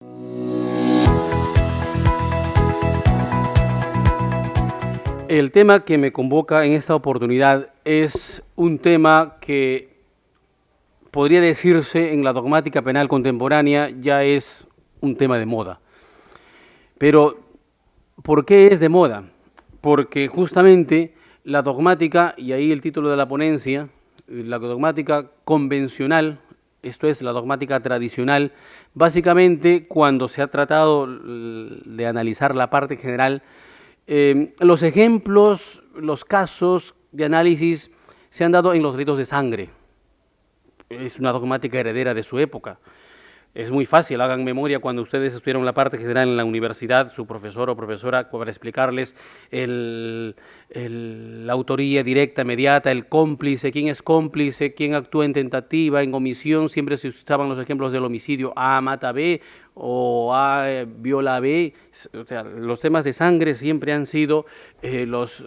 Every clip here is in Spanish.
El tema que me convoca en esta oportunidad es un tema que podría decirse en la dogmática penal contemporánea ya es un tema de moda. Pero, ¿por qué es de moda? Porque justamente la dogmática, y ahí el título de la ponencia, la dogmática convencional, esto es, la dogmática tradicional, básicamente cuando se ha tratado de analizar la parte general, los ejemplos, los casos de análisis se han dado en los delitos de sangre. Es una dogmática heredera de su época. Es muy fácil, hagan memoria cuando ustedes estuvieron la parte general en la universidad, su profesor o profesora, para explicarles la autoría directa, inmediata, el cómplice, quién es cómplice, quién actúa en tentativa, en omisión. Siempre se usaban los ejemplos del homicidio: A mata a B o A viola a B. O sea, los temas de sangre siempre han sido los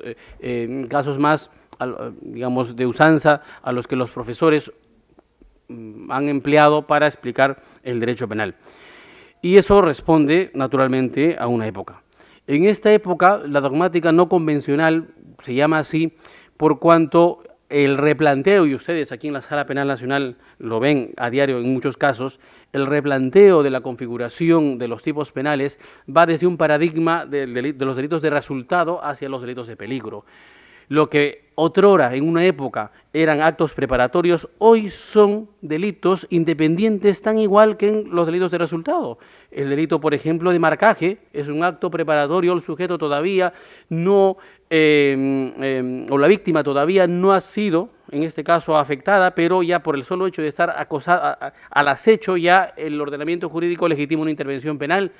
casos más, digamos, de usanza a los que los profesores han empleado para explicar el derecho penal. Y eso responde, naturalmente, a una época. En esta época, la dogmática no convencional se llama así por cuanto el replanteo, y ustedes aquí en la Sala Penal Nacional lo ven a diario en muchos casos, el replanteo de la configuración de los tipos penales va desde un paradigma de los delitos de resultado hacia los delitos de peligro. Lo que otrora, en una época, eran actos preparatorios, hoy son delitos independientes, tan igual que en los delitos de resultado. El delito, por ejemplo, de marcaje es un acto preparatorio, el sujeto todavía no, o la víctima todavía no ha sido, en este caso, afectada, pero ya por el solo hecho de estar acosada, al acecho, ya el ordenamiento jurídico legitima una intervención penal.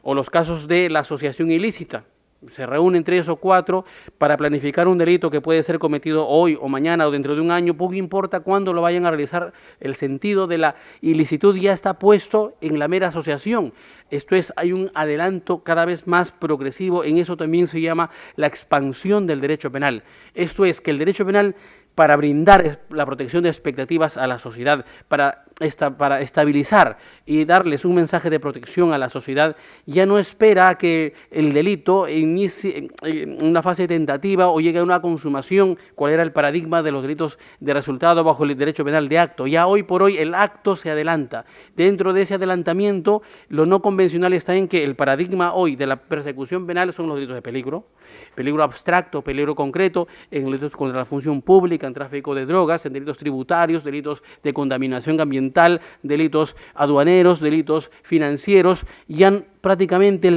O los casos de la asociación ilícita. Se reúnen 3 o 4 para planificar un delito que puede ser cometido hoy o mañana o dentro de un año, poco importa cuándo lo vayan a realizar, el sentido de la ilicitud ya está puesto en la mera asociación. Esto es, hay un adelanto cada vez más progresivo, en eso también se llama la expansión del derecho penal. Esto es, que el derecho penal, para brindar la protección de expectativas a la sociedad, para estabilizar y darles un mensaje de protección a la sociedad, ya no espera a que el delito inicie en una fase tentativa o llegue a una consumación, cuál era el paradigma de los delitos de resultado bajo el derecho penal de acto. Ya hoy por hoy el acto se adelanta. Dentro de ese adelantamiento, lo no convencional está en que el paradigma hoy de la persecución penal son los delitos de peligro, peligro abstracto, peligro concreto, en delitos contra la función pública, en tráfico de drogas, en delitos tributarios, delitos de contaminación ambiental, delitos aduaneros, delitos financieros. Ya prácticamente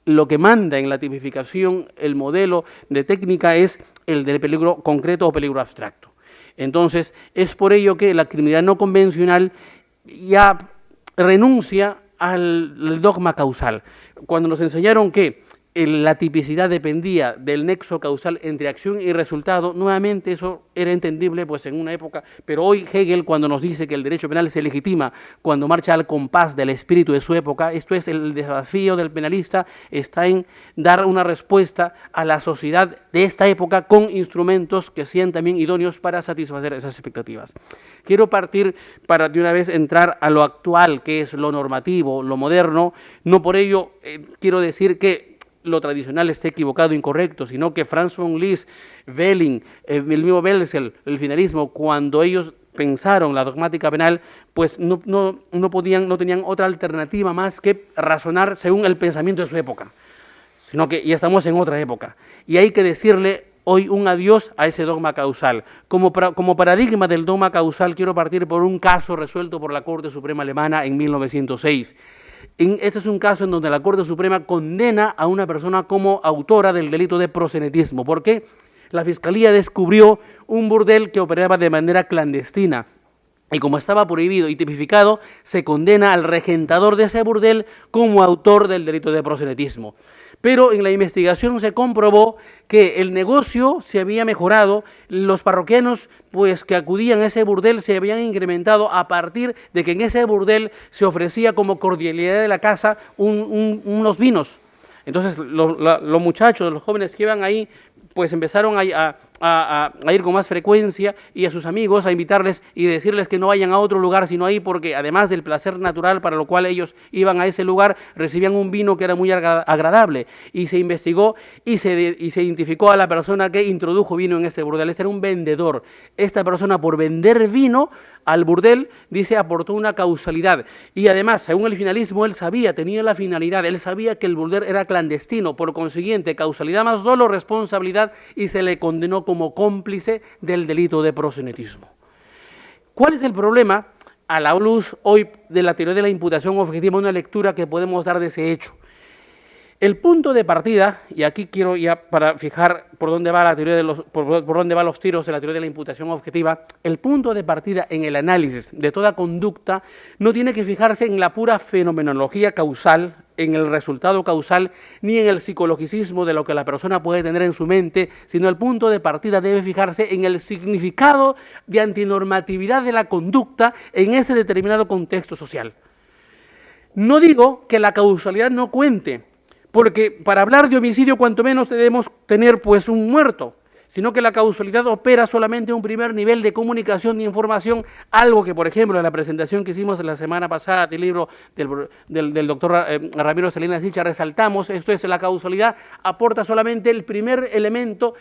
lo que manda en la tipificación, el modelo de técnica, es el del peligro concreto o peligro abstracto. Entonces, es por ello que la criminalidad no convencional ya renuncia al dogma causal. Cuando nos enseñaron que la tipicidad dependía del nexo causal entre acción y resultado, nuevamente eso era entendible pues en una época, pero hoy Hegel, cuando nos dice que el derecho penal se legitima cuando marcha al compás del espíritu de su época, esto es, el desafío del penalista está en dar una respuesta a la sociedad de esta época con instrumentos que sean también idóneos para satisfacer esas expectativas. Quiero partir para de una vez entrar a lo actual, que es lo normativo, lo moderno. No por ello quiero decir que lo tradicional esté equivocado, incorrecto, sino que Franz von Liszt, Welling, el mismo Welzel, el finalismo, cuando ellos pensaron la dogmática penal, pues no tenían otra alternativa más que razonar según el pensamiento de su época, sino que ya estamos en otra época y hay que decirle hoy un adiós a ese dogma causal. Como paradigma del dogma causal, quiero partir por un caso resuelto por la Corte Suprema Alemana en 1906. Este es un caso en donde la Corte Suprema condena a una persona como autora del delito de proxenetismo. ¿Por qué? La Fiscalía descubrió un burdel que operaba de manera clandestina. Y como estaba prohibido y tipificado, se condena al regentador de ese burdel como autor del delito de proxenetismo. Pero en la investigación se comprobó que el negocio se había mejorado, los parroquianos pues que acudían a ese burdel se habían incrementado a partir de que en ese burdel se ofrecía como cordialidad de la casa unos vinos. Entonces los muchachos, los jóvenes que iban ahí, pues empezaron a a ir con más frecuencia, y a sus amigos a invitarles y decirles que no vayan a otro lugar sino ahí, porque además del placer natural para lo cual ellos iban a ese lugar, recibían un vino que era muy agradable, y se investigó y se identificó a la persona que introdujo vino en ese burdel. Este era un vendedor. Esta persona, por vender vino al burdel, dice, aportó una causalidad, y además, según el finalismo, él sabía, tenía la finalidad, él sabía que el burdel era clandestino, por consiguiente, causalidad más dolo, responsabilidad, y se le condenó como cómplice del delito de proxenetismo. ¿Cuál es el problema? A la luz hoy de la teoría de la imputación objetiva, una lectura que podemos dar de ese hecho. El punto de partida, y aquí quiero ya para fijar por dónde va la teoría de por dónde van los tiros de la teoría de la imputación objetiva, el punto de partida en el análisis de toda conducta no tiene que fijarse en la pura fenomenología causal, en el resultado causal, ni en el psicologicismo de lo que la persona puede tener en su mente, sino el punto de partida debe fijarse en el significado de antinormatividad de la conducta en ese determinado contexto social. No digo que la causalidad no cuente, porque para hablar de homicidio cuanto menos debemos tener pues un muerto, sino que la causalidad opera solamente un primer nivel de comunicación y información, algo que, por ejemplo, en la presentación que hicimos la semana pasada del libro del doctor Ramiro Salinas Sicha resaltamos, esto es, la causalidad aporta solamente el primer elemento,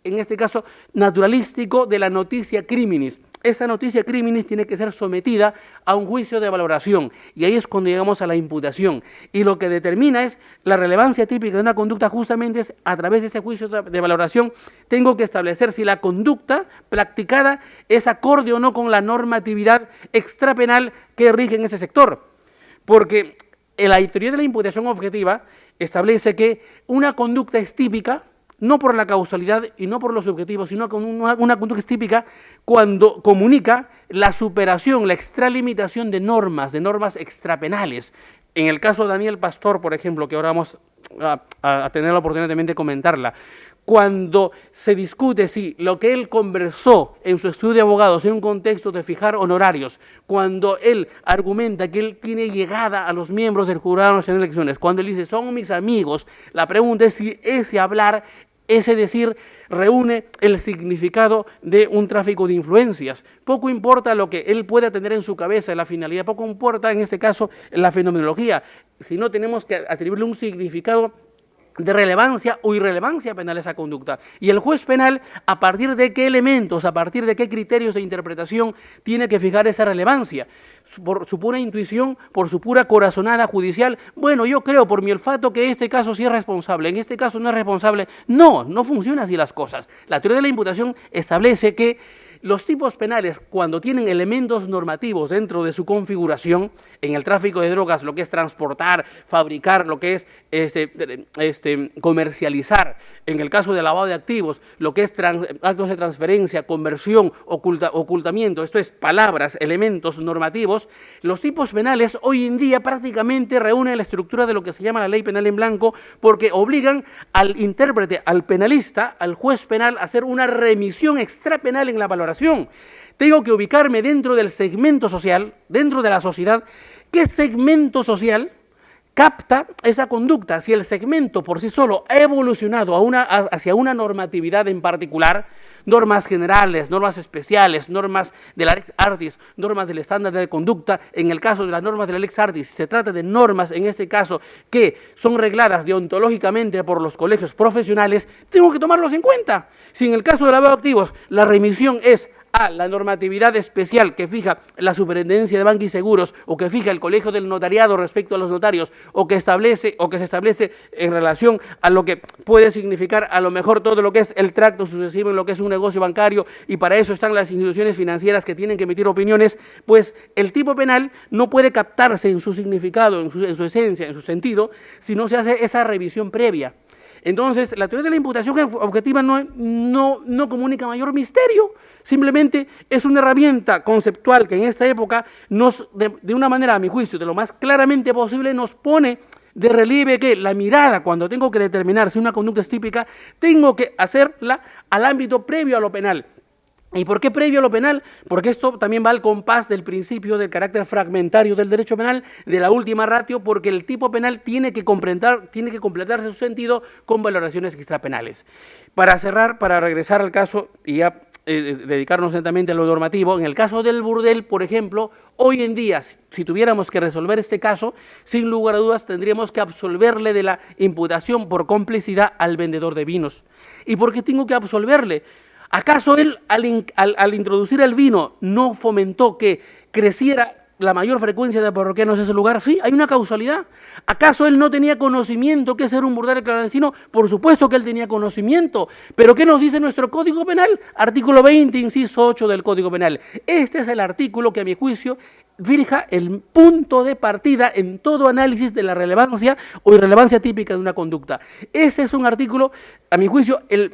en este caso naturalístico, de la noticia criminis. Esa noticia criminis tiene que ser sometida a un juicio de valoración, y ahí es cuando llegamos a la imputación, y lo que determina es la relevancia típica de una conducta, justamente es a través de ese juicio de valoración tengo que establecer si la conducta practicada es acorde o no con la normatividad extrapenal que rige en ese sector, porque la teoría de la imputación objetiva establece que una conducta es típica no por la causalidad y no por los objetivos, sino con una conducta típica cuando comunica la superación, la extralimitación de normas extrapenales. En el caso de Daniel Pastor, por ejemplo, que ahora vamos a tener la oportunidad también de comentarla, cuando se discute si lo que él conversó en su estudio de abogados en un contexto de fijar honorarios, cuando él argumenta que él tiene llegada a los miembros del Jurado Nacional de Elecciones, cuando él dice son mis amigos, la pregunta es si ese hablar, ese decir, reúne el significado de un tráfico de influencias. Poco importa lo que él pueda tener en su cabeza, la finalidad, poco importa en este caso la fenomenología, sino tenemos que atribuirle un significado de relevancia o irrelevancia penal a esa conducta. Y el juez penal, a partir de qué elementos, a partir de qué criterios de interpretación tiene que fijar esa relevancia. Por su pura intuición, por su pura corazonada judicial, bueno, yo creo por mi olfato que este caso sí es responsable, en este caso no es responsable. No, no funciona así las cosas. La teoría de la imputación establece que los tipos penales, cuando tienen elementos normativos dentro de su configuración, en el tráfico de drogas, lo que es transportar, fabricar, lo que es comercializar, en el caso de lavado de activos, lo que es actos de transferencia, conversión, ocultamiento, esto es palabras, elementos normativos, los tipos penales hoy en día prácticamente reúnen la estructura de lo que se llama la ley penal en blanco, porque obligan al intérprete, al penalista, al juez penal, a hacer una remisión extrapenal en la valoración. Tengo que ubicarme dentro del segmento social, dentro de la sociedad. ¿Qué segmento social capta esa conducta? Si el segmento por sí solo ha evolucionado hacia una normatividad en particular, normas generales, normas especiales, normas de la Lex Artis, normas del estándar de conducta. En el caso de las normas de la Lex Artis, se trata de normas, en este caso, que son regladas deontológicamente por los colegios profesionales, tengo que tomarlos en cuenta. Si en el caso de lavado de activos, la remisión es a la normatividad especial que fija la Superintendencia de Banca y Seguros, o que fija el Colegio del Notariado respecto a los notarios, o que se establece en relación a lo que puede significar a lo mejor todo lo que es el tracto sucesivo en lo que es un negocio bancario, y para eso están las instituciones financieras que tienen que emitir opiniones, pues el tipo penal no puede captarse en su significado, en su esencia, en su sentido, si no se hace esa revisión previa. Entonces, la teoría de la imputación objetiva no comunica mayor misterio, simplemente es una herramienta conceptual que en esta época de una manera, a mi juicio, de lo más claramente posible, nos pone de relieve que la mirada, cuando tengo que determinar si una conducta es típica, tengo que hacerla al ámbito previo a lo penal. ¿Y por qué previo a lo penal? Porque esto también va al compás del principio del carácter fragmentario del derecho penal, de la última ratio, porque el tipo penal tiene que completarse su sentido con valoraciones extrapenales. Para cerrar, para regresar al caso y ya dedicarnos netamente a lo normativo, en el caso del burdel, por ejemplo, hoy en día, si tuviéramos que resolver este caso, sin lugar a dudas tendríamos que absolverle de la imputación por complicidad al vendedor de vinos. ¿Y por qué tengo que absolverle? ¿Acaso él, al introducir el vino, no fomentó que creciera la mayor frecuencia de parroquianos en ese lugar? Sí, hay una causalidad. ¿Acaso él no tenía conocimiento que ser un burdel clandestino? Por supuesto que él tenía conocimiento. ¿Pero qué nos dice nuestro Código Penal? Artículo 20, inciso 8 del Código Penal. Este es el artículo que, a mi juicio, fija el punto de partida en todo análisis de la relevancia o irrelevancia típica de una conducta. Este es un artículo, a mi juicio, el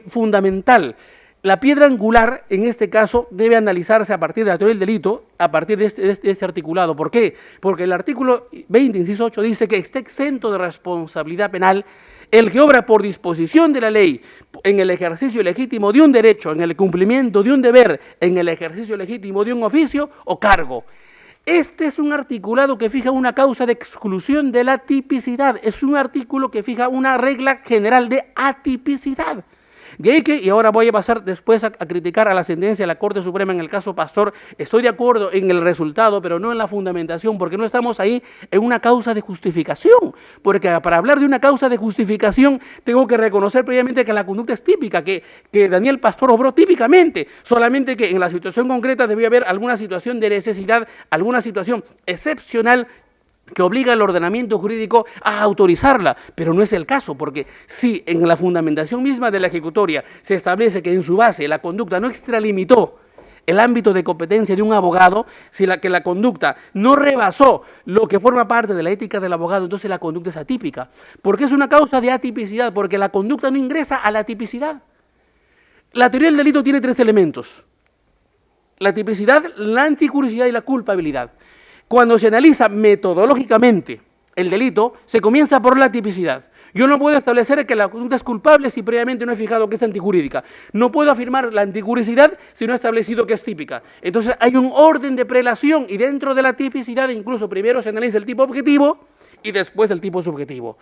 fundamental. La piedra angular, en este caso, debe analizarse a partir de la teoría del delito, a partir de este articulado. ¿Por qué? Porque el artículo 20, inciso 8, dice que está exento de responsabilidad penal el que obra por disposición de la ley en el ejercicio legítimo de un derecho, en el cumplimiento de un deber, en el ejercicio legítimo de un oficio o cargo. Este es un articulado que fija una causa de exclusión de la tipicidad. Es un artículo que fija una regla general de atipicidad. De ahí que, y ahora voy a pasar después a criticar a la sentencia de la Corte Suprema en el caso Pastor, estoy de acuerdo en el resultado, pero no en la fundamentación, porque no estamos ahí en una causa de justificación, porque para hablar de una causa de justificación tengo que reconocer previamente que la conducta es típica, que Daniel Pastor obró típicamente, solamente que en la situación concreta debía haber alguna situación de necesidad, alguna situación excepcional que obliga al ordenamiento jurídico a autorizarla, pero no es el caso, porque si en la fundamentación misma de la ejecutoria se establece que en su base la conducta no extralimitó el ámbito de competencia de un abogado, si la conducta no rebasó lo que forma parte de la ética del abogado, entonces la conducta es atípica. ¿Por qué es una causa de atipicidad? Porque la conducta no ingresa a la tipicidad. La teoría del delito tiene tres elementos: la tipicidad, la anticuriosidad y la culpabilidad. Cuando se analiza metodológicamente el delito, se comienza por la tipicidad. Yo no puedo establecer que la conducta es culpable si previamente no he fijado que es antijurídica. No puedo afirmar la anticuricidad si no he establecido que es típica. Entonces hay un orden de prelación y dentro de la tipicidad incluso primero se analiza el tipo objetivo y después el tipo subjetivo.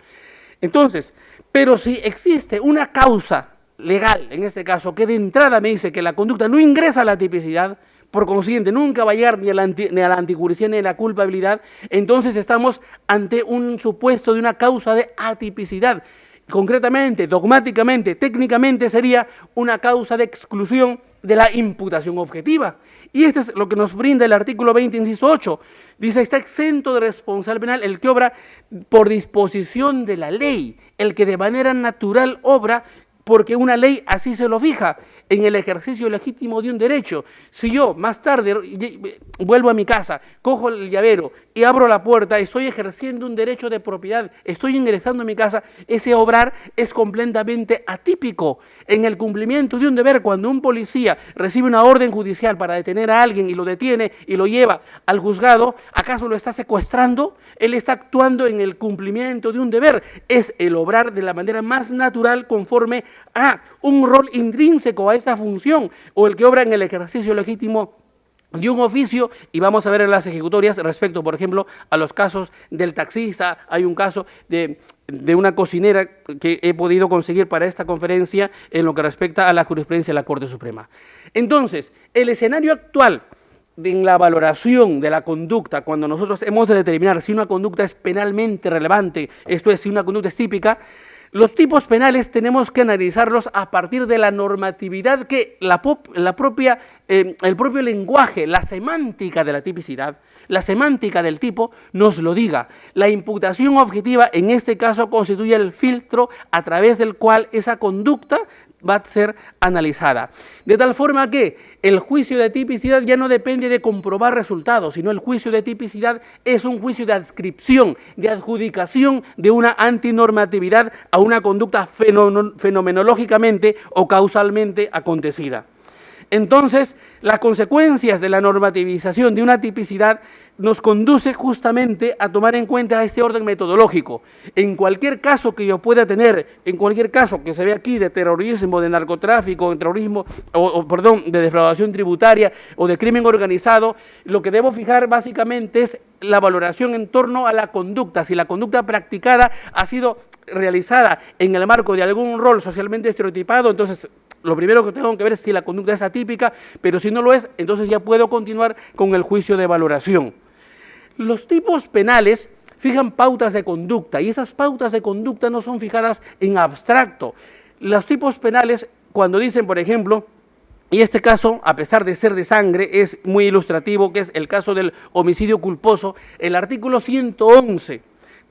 Entonces, pero si existe una causa legal, en este caso, que de entrada me dice que la conducta no ingresa a la tipicidad, por consiguiente nunca va a llegar ni a la anticuricidad ni a la culpabilidad, entonces estamos ante un supuesto de una causa de atipicidad. Concretamente, dogmáticamente, técnicamente sería una causa de exclusión de la imputación objetiva. Y esto es lo que nos brinda el artículo 20, inciso 8. Dice, está exento de responsabilidad penal el que obra por disposición de la ley, el que de manera natural obra porque una ley así se lo fija en el ejercicio legítimo de un derecho. Si yo más tarde vuelvo a mi casa, cojo el llavero y abro la puerta, estoy ejerciendo un derecho de propiedad, estoy ingresando a mi casa, ese obrar es completamente atípico. En el cumplimiento de un deber, cuando un policía recibe una orden judicial para detener a alguien y lo detiene y lo lleva al juzgado, ¿acaso lo está secuestrando? Él está actuando en el cumplimiento de un deber. Es el obrar de la manera más natural conforme a un rol intrínseco a esa función, o el que obra en el ejercicio legítimo de un oficio. Y vamos a ver en las ejecutorias respecto, por ejemplo, a los casos del taxista. Hay un caso de una cocinera que he podido conseguir para esta conferencia en lo que respecta a la jurisprudencia de la Corte Suprema. Entonces, el escenario actual en la valoración de la conducta, cuando nosotros hemos de determinar si una conducta es penalmente relevante, esto es, si una conducta es típica, los tipos penales tenemos que analizarlos a partir de la normatividad que el propio lenguaje, la semántica de la tipicidad, la semántica del tipo nos lo diga. La imputación objetiva en este caso constituye el filtro a través del cual esa conducta va a ser analizada. De tal forma que el juicio de tipicidad ya no depende de comprobar resultados, sino el juicio de tipicidad es un juicio de adscripción, de adjudicación de una antinormatividad a una conducta fenomenológicamente o causalmente acontecida. Entonces, las consecuencias de la normativización de una tipicidad nos conduce justamente a tomar en cuenta este orden metodológico. En cualquier caso que yo pueda tener, en cualquier caso que se ve aquí de terrorismo, de narcotráfico, de terrorismo, perdón, de defraudación tributaria o de crimen organizado, lo que debo fijar básicamente es la valoración en torno a la conducta. Si la conducta practicada ha sido realizada en el marco de algún rol socialmente estereotipado, entonces lo primero que tengo que ver es si la conducta es atípica, pero si no lo es, entonces ya puedo continuar con el juicio de valoración. Los tipos penales fijan pautas de conducta y esas pautas de conducta no son fijadas en abstracto. Los tipos penales, cuando dicen, por ejemplo, y este caso, a pesar de ser de sangre, es muy ilustrativo, que es el caso del homicidio culposo, el artículo 111,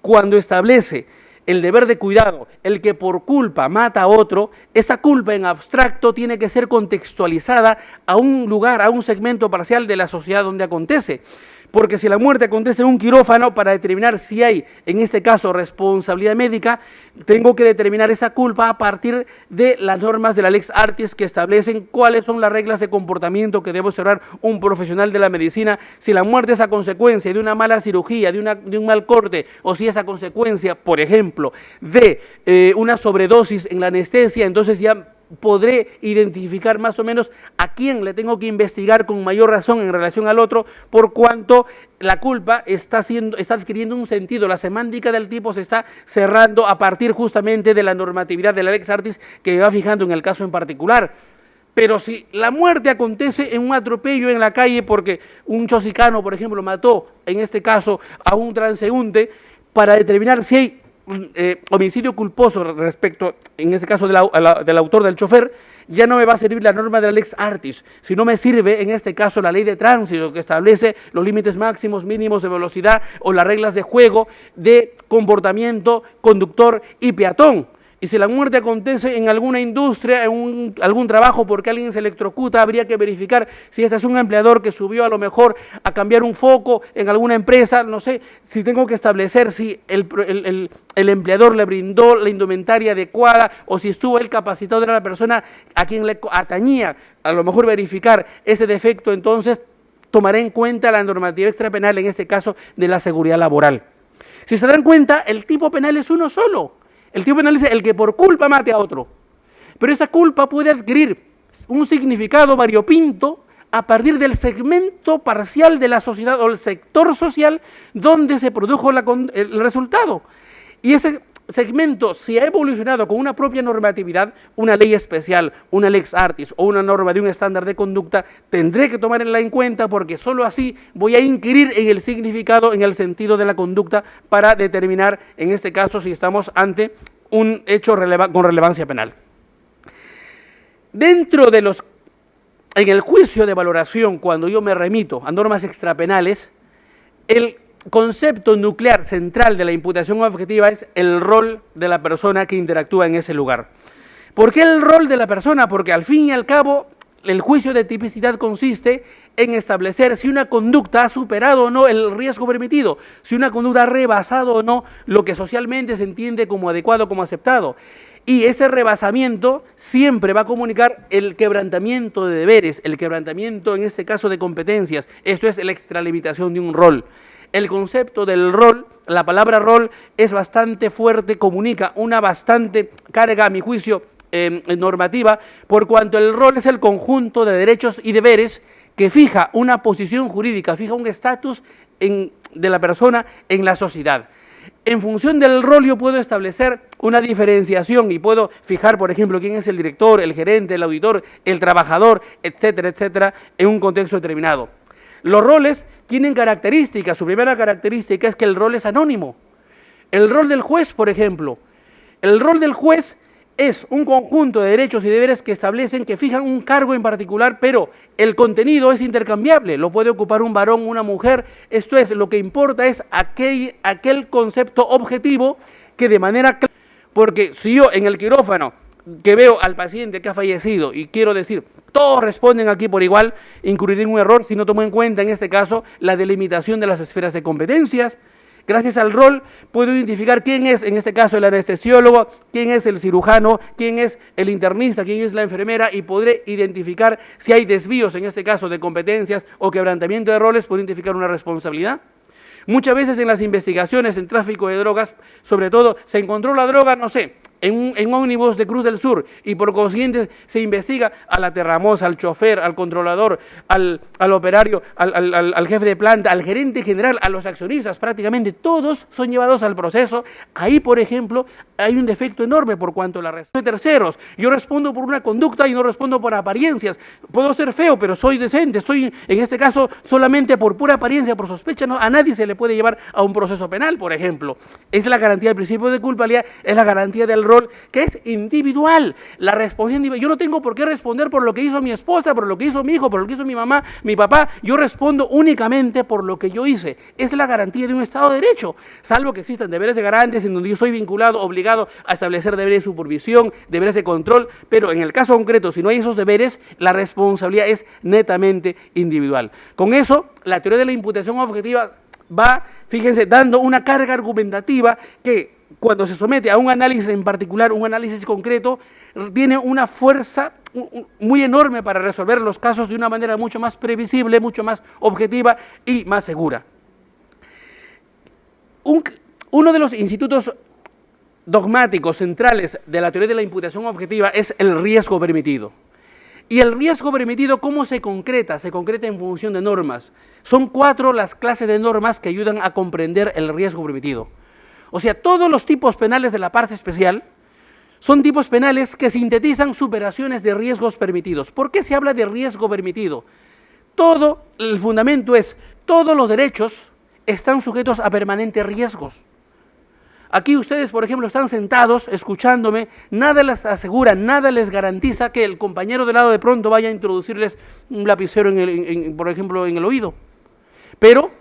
cuando establece el deber de cuidado, el que por culpa mata a otro, esa culpa en abstracto tiene que ser contextualizada a un lugar, a un segmento parcial de la sociedad donde acontece. Porque si la muerte acontece en un quirófano, para determinar si hay, en este caso, responsabilidad médica, tengo que determinar esa culpa a partir de las normas de la Lex Artis que establecen cuáles son las reglas de comportamiento que debe observar un profesional de la medicina. Si la muerte es a consecuencia de una mala cirugía, de un mal corte, o si es a consecuencia, por ejemplo, de una sobredosis en la anestesia, entonces ya podré identificar más o menos a quién le tengo que investigar con mayor razón en relación al otro, por cuanto la culpa está adquiriendo un sentido, la semántica del tipo se está cerrando a partir justamente de la normatividad de la Lex Artis que va fijando en el caso en particular. Pero si la muerte acontece en un atropello en la calle porque un chosicano, por ejemplo, mató, en este caso, a un transeúnte, para determinar si hay homicidio culposo respecto, en este caso, del autor del chofer, ya no me va a servir la norma de la Lex Artis, sino me sirve, en este caso, la ley de tránsito, que establece los límites máximos, mínimos de velocidad o las reglas de juego de comportamiento, conductor y peatón. Y si la muerte acontece en alguna industria, en algún trabajo porque alguien se electrocuta, habría que verificar si este es un empleador que subió a lo mejor a cambiar un foco en alguna empresa, no sé, si tengo que establecer si el empleador le brindó la indumentaria adecuada o si estuvo él capacitado de la persona a quien le atañía, a lo mejor verificar ese defecto, entonces tomaré en cuenta la normativa extrapenal, en este caso de la seguridad laboral. Si se dan cuenta, el tipo penal es uno solo. El tipo penal dice el que por culpa mate a otro. Pero esa culpa puede adquirir un significado variopinto a partir del segmento parcial de la sociedad o el sector social donde se produjo el resultado. Y ese segmento, si ha evolucionado con una propia normatividad, una ley especial, una Lex Artis o una norma de un estándar de conducta, tendré que tomarla en cuenta porque solo así voy a inquirir en el significado, en el sentido de la conducta para determinar, en este caso, si estamos ante un hecho con relevancia penal. En el juicio de valoración, cuando yo me remito a normas extrapenales, el concepto nuclear central de la imputación objetiva es el rol de la persona que interactúa en ese lugar. ¿Por qué el rol de la persona? Porque al fin y al cabo el juicio de tipicidad consiste en establecer si una conducta ha superado o no el riesgo permitido, si una conducta ha rebasado o no lo que socialmente se entiende como adecuado, como aceptado. Y ese rebasamiento siempre va a comunicar el quebrantamiento de deberes, el quebrantamiento en este caso de competencias. Esto es la extralimitación de un rol. El concepto del rol, la palabra rol es bastante fuerte, comunica una bastante carga, a mi juicio, normativa, por cuanto el rol es el conjunto de derechos y deberes que fija una posición jurídica, fija un estatus de la persona en la sociedad. En función del rol yo puedo establecer una diferenciación y puedo fijar, por ejemplo, quién es el director, el gerente, el auditor, el trabajador, etcétera, etcétera, en un contexto determinado. Los roles tienen características. Su primera característica es que el rol es anónimo. El rol del juez, por ejemplo. El rol del juez es un conjunto de derechos y deberes que establecen, que fijan un cargo en particular, pero el contenido es intercambiable. Lo puede ocupar un varón, una mujer. Esto es, lo que importa es aquel concepto objetivo que de manera clara, porque si yo en el quirófano que veo al paciente que ha fallecido y quiero decir, todos responden aquí por igual, incurriré en un error si no tomo en cuenta en este caso la delimitación de las esferas de competencias. Gracias al rol puedo identificar quién es, en este caso, el anestesiólogo, quién es el cirujano, quién es el internista, quién es la enfermera, y podré identificar si hay desvíos, en este caso, de competencias o quebrantamiento de roles, puedo identificar una responsabilidad. Muchas veces en las investigaciones en tráfico de drogas, sobre todo, se encontró la droga, no sé, en un ómnibus de Cruz del Sur, y por consiguiente se investiga a la terramoza, al chofer, al controlador, al operario, al jefe de planta, al gerente general, a los accionistas, prácticamente todos son llevados al proceso. Ahí, por ejemplo, hay un defecto enorme por cuanto a la respuesta de terceros. Yo respondo por una conducta y no respondo por apariencias. Puedo ser feo, pero soy decente. Estoy, en este caso, solamente por pura apariencia, por sospecha, no, a nadie se le puede llevar a un proceso penal, por ejemplo. Es la garantía del principio de culpabilidad, es la garantía del rol, que es individual. La responsabilidad, yo no tengo por qué responder por lo que hizo mi esposa, por lo que hizo mi hijo, por lo que hizo mi mamá, mi papá. Yo respondo únicamente por lo que yo hice. Es la garantía de un Estado de Derecho, salvo que existan deberes de garantes en donde yo soy vinculado, obligado a establecer deberes de supervisión, deberes de control, pero en el caso concreto, si no hay esos deberes, la responsabilidad es netamente individual. Con eso, la teoría de la imputación objetiva va, fíjense, dando una carga argumentativa que, cuando se somete a un análisis en particular, un análisis concreto, tiene una fuerza muy enorme para resolver los casos de una manera mucho más previsible, mucho más objetiva y más segura. Uno de los institutos dogmáticos centrales de la teoría de la imputación objetiva es el riesgo permitido. Y el riesgo permitido, ¿cómo se concreta? Se concreta en función de normas. Son 4 las clases de normas que ayudan a comprender el riesgo permitido. O sea, todos los tipos penales de la parte especial son tipos penales que sintetizan superaciones de riesgos permitidos. ¿Por qué se habla de riesgo permitido? Todo, el fundamento es, todos los derechos están sujetos a permanentes riesgos. Aquí ustedes, por ejemplo, están sentados escuchándome, nada les asegura, nada les garantiza que el compañero de lado de pronto vaya a introducirles un lapicero, por ejemplo, en el oído. Pero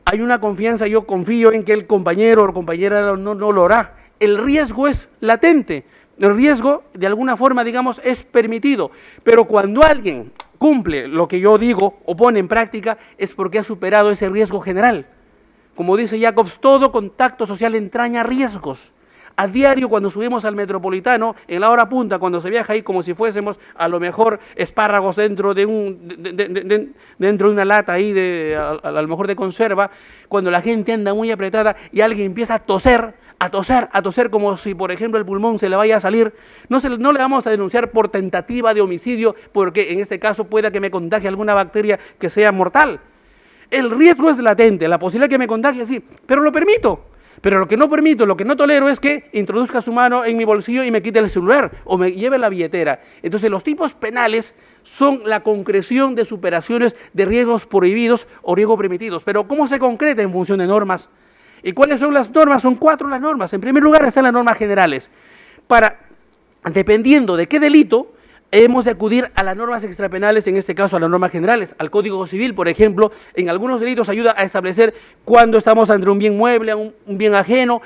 hay una confianza, yo confío en que el compañero o compañera no lo hará. El riesgo es latente, el riesgo de alguna forma, digamos, es permitido, pero cuando alguien cumple lo que yo digo o pone en práctica es porque ha superado ese riesgo general. Como dice Jacobs, todo contacto social entraña riesgos. A diario, cuando subimos al Metropolitano, en la hora punta, cuando se viaja ahí como si fuésemos a lo mejor espárragos dentro de una lata ahí, a lo mejor de conserva, cuando la gente anda muy apretada y alguien empieza a toser como si, por ejemplo, el pulmón se le vaya a salir, no le vamos a denunciar por tentativa de homicidio, porque en este caso pueda que me contagie alguna bacteria que sea mortal. El riesgo es latente, la posibilidad que me contagie, sí, pero lo permito. Pero lo que no permito, lo que no tolero es que introduzca su mano en mi bolsillo y me quite el celular o me lleve la billetera. Entonces los tipos penales son la concreción de superaciones de riesgos prohibidos o riesgos permitidos. Pero ¿cómo se concreta? En función de normas. ¿Y cuáles son las normas? Son 4 las normas. En primer lugar están las normas generales. Dependiendo de qué delito, hemos de acudir a las normas extrapenales, en este caso a las normas generales, al Código Civil, por ejemplo. En algunos delitos ayuda a establecer cuándo estamos ante un bien mueble, un bien ajeno,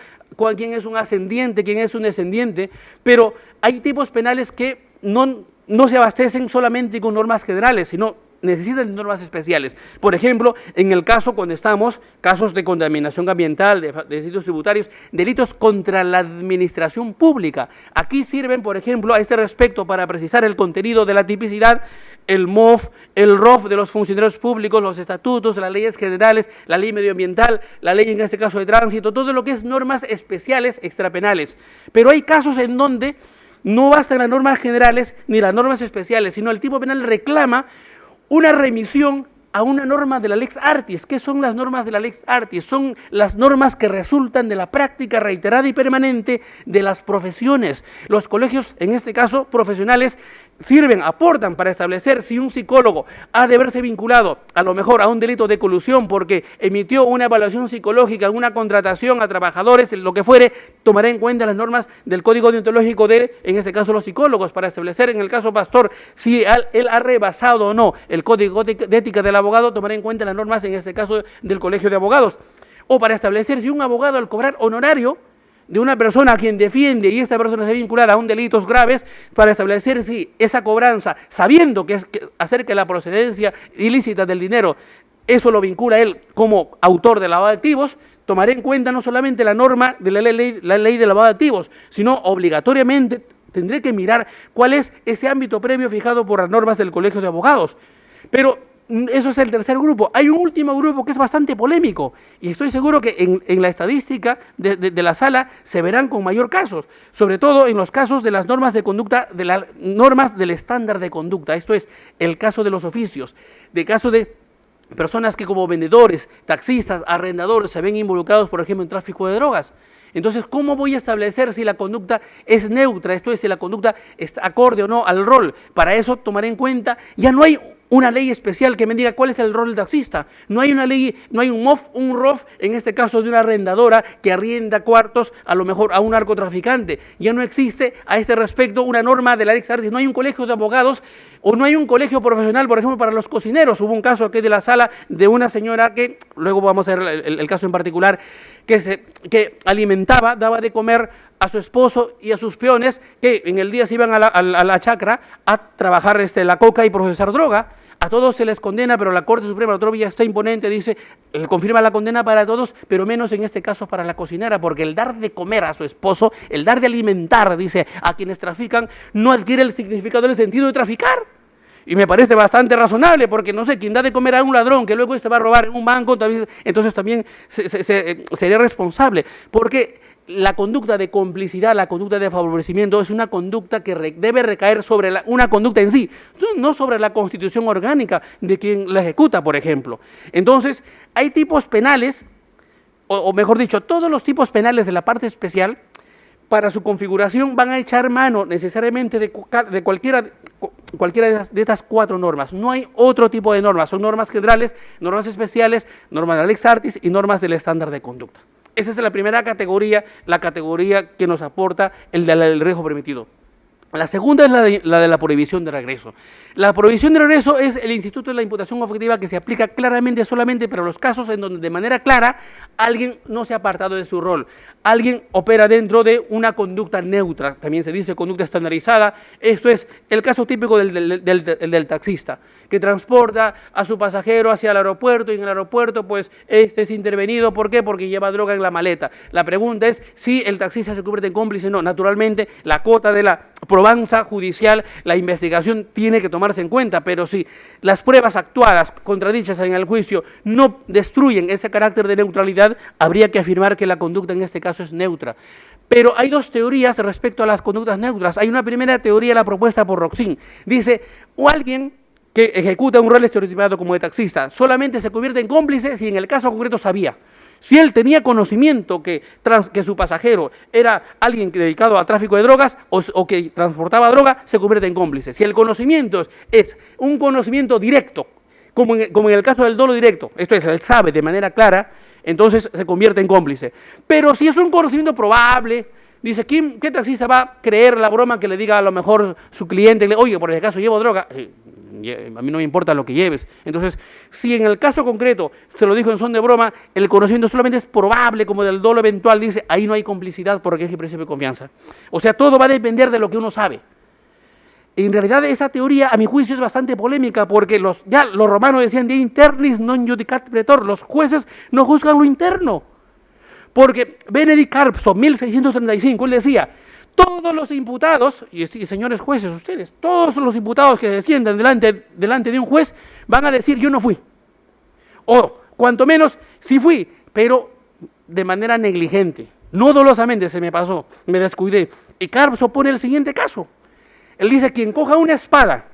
quién es un ascendiente, quién es un descendiente, pero hay tipos penales que no se abastecen solamente con normas generales, sino necesitan normas especiales. Por ejemplo, en el caso cuando estamos, casos de contaminación ambiental, de delitos tributarios, delitos contra la administración pública. Aquí sirven, por ejemplo, a este respecto, para precisar el contenido de la tipicidad, el MOF, el ROF de los funcionarios públicos, los estatutos, las leyes generales, la ley medioambiental, la ley en este caso de tránsito, todo lo que es normas especiales extrapenales. Pero hay casos en donde no bastan las normas generales ni las normas especiales, sino el tipo penal reclama una remisión a una norma de la Lex Artis. ¿Qué son las normas de la Lex Artis? Son las normas que resultan de la práctica reiterada y permanente de las profesiones. Los colegios, en este caso profesionales, aportan para establecer si un psicólogo ha de verse vinculado a lo mejor a un delito de colusión porque emitió una evaluación psicológica, una contratación a trabajadores, lo que fuere, tomará en cuenta las normas del Código Deontológico en este caso los psicólogos, para establecer en el caso Pastor si él ha rebasado o no el Código de Ética del abogado, tomará en cuenta las normas en este caso del Colegio de Abogados, o para establecer si un abogado al cobrar honorario de una persona a quien defiende y esta persona se vincula a un delitos graves, para establecer si esa cobranza, sabiendo que es acerca de la procedencia ilícita del dinero, eso lo vincula a él como autor de lavado de activos, tomaré en cuenta no solamente la norma de la ley de lavado de activos, sino obligatoriamente tendré que mirar cuál es ese ámbito previo fijado por las normas del Colegio de Abogados. Pero eso es el tercer grupo. Hay un último grupo que es bastante polémico y estoy seguro que en la estadística de la sala se verán con mayor casos, sobre todo en los casos de las normas de conducta, de las normas del estándar de conducta. Esto es el caso de los oficios, de caso de personas que como vendedores, taxistas, arrendadores se ven involucrados, por ejemplo, en tráfico de drogas. Entonces, ¿cómo voy a establecer si la conducta es neutra? Esto es, si la conducta está acorde o no al rol. Para eso tomaré en cuenta, ya no hay una ley especial que me diga cuál es el rol del taxista. No hay una ley, no hay un MOF, un ROF, en este caso de una arrendadora que arrienda cuartos a lo mejor a un narcotraficante. Ya no existe a este respecto una norma de la Lex Artis. No hay un colegio de abogados o no hay un colegio profesional, por ejemplo, para los cocineros. Hubo un caso aquí de la sala de una señora que, luego vamos a ver el caso en particular, que alimentaba, daba de comer a su esposo y a sus peones que en el día se iban a la chacra a trabajar la coca y procesar droga. A todos se les condena, pero la Corte Suprema, la otra vía está imponente, dice, confirma la condena para todos, pero menos en este caso para la cocinera, porque el dar de comer a su esposo, el dar de alimentar, dice, a quienes trafican, no adquiere el significado del sentido de traficar. Y me parece bastante razonable, porque no sé, quien da de comer a un ladrón que luego va a robar en un banco, entonces también sería responsable, porque la conducta de complicidad, la conducta de favorecimiento es una conducta que debe recaer sobre una conducta en sí, no sobre la constitución orgánica de quien la ejecuta, por ejemplo. Entonces, hay tipos penales, o mejor dicho, todos los tipos penales de la parte especial, para su configuración van a echar mano necesariamente de cualquiera de estas cuatro normas. No hay otro tipo de normas, son normas generales, normas especiales, normas de la Lex Artis y normas del estándar de conducta. Esa es la primera categoría, la categoría que nos aporta el del riesgo permitido. La segunda es la de la prohibición de regreso. La prohibición de regreso es el instituto de la imputación objetiva que se aplica claramente solamente para los casos en donde de manera clara alguien no se ha apartado de su rol, alguien opera dentro de una conducta neutra, también se dice conducta estandarizada. Esto es el caso típico del taxista, que transporta a su pasajero hacia el aeropuerto y en el aeropuerto pues este es intervenido. ¿Por qué? Porque lleva droga en la maleta. La pregunta es si el taxista se convierte en cómplice o no. Naturalmente la cuota de la probanza judicial, la investigación tiene que tomarse en cuenta, pero si las pruebas actuadas, contradichas en el juicio, no destruyen ese carácter de neutralidad, habría que afirmar que la conducta en este caso es neutra. Pero hay dos teorías respecto a las conductas neutras. Hay una primera teoría, la propuesta por Roxin. Dice, o alguien que ejecuta un rol estereotipado como de taxista solamente se convierte en cómplice si en el caso concreto sabía. Si él tenía conocimiento que su pasajero era alguien dedicado al tráfico de drogas o que transportaba droga, se convierte en cómplice. Si el conocimiento es un conocimiento directo, como en el caso del dolo directo, esto es, él sabe de manera clara, entonces se convierte en cómplice. Pero si es un conocimiento probable, dice, ¿qué taxista va a creer la broma que le diga a lo mejor su cliente? Oye, por el caso llevo droga. A mí no me importa lo que lleves. Entonces, si en el caso concreto, se lo dijo en son de broma, el conocimiento solamente es probable, como del dolo eventual, dice, ahí no hay complicidad porque es el principio de confianza. O sea, todo va a depender de lo que uno sabe. En realidad, esa teoría, a mi juicio, es bastante polémica porque los romanos decían de internis non judicat praetor, los jueces no juzgan lo interno. Porque Benedict Carpso, 1635, él decía, todos los imputados, y señores jueces ustedes, todos los imputados que se sientan delante de un juez van a decir yo no fui. O cuanto menos sí fui, pero de manera negligente, no dolosamente se me pasó, me descuidé. Y Carpso pone el siguiente caso. Él dice, quien coja una espada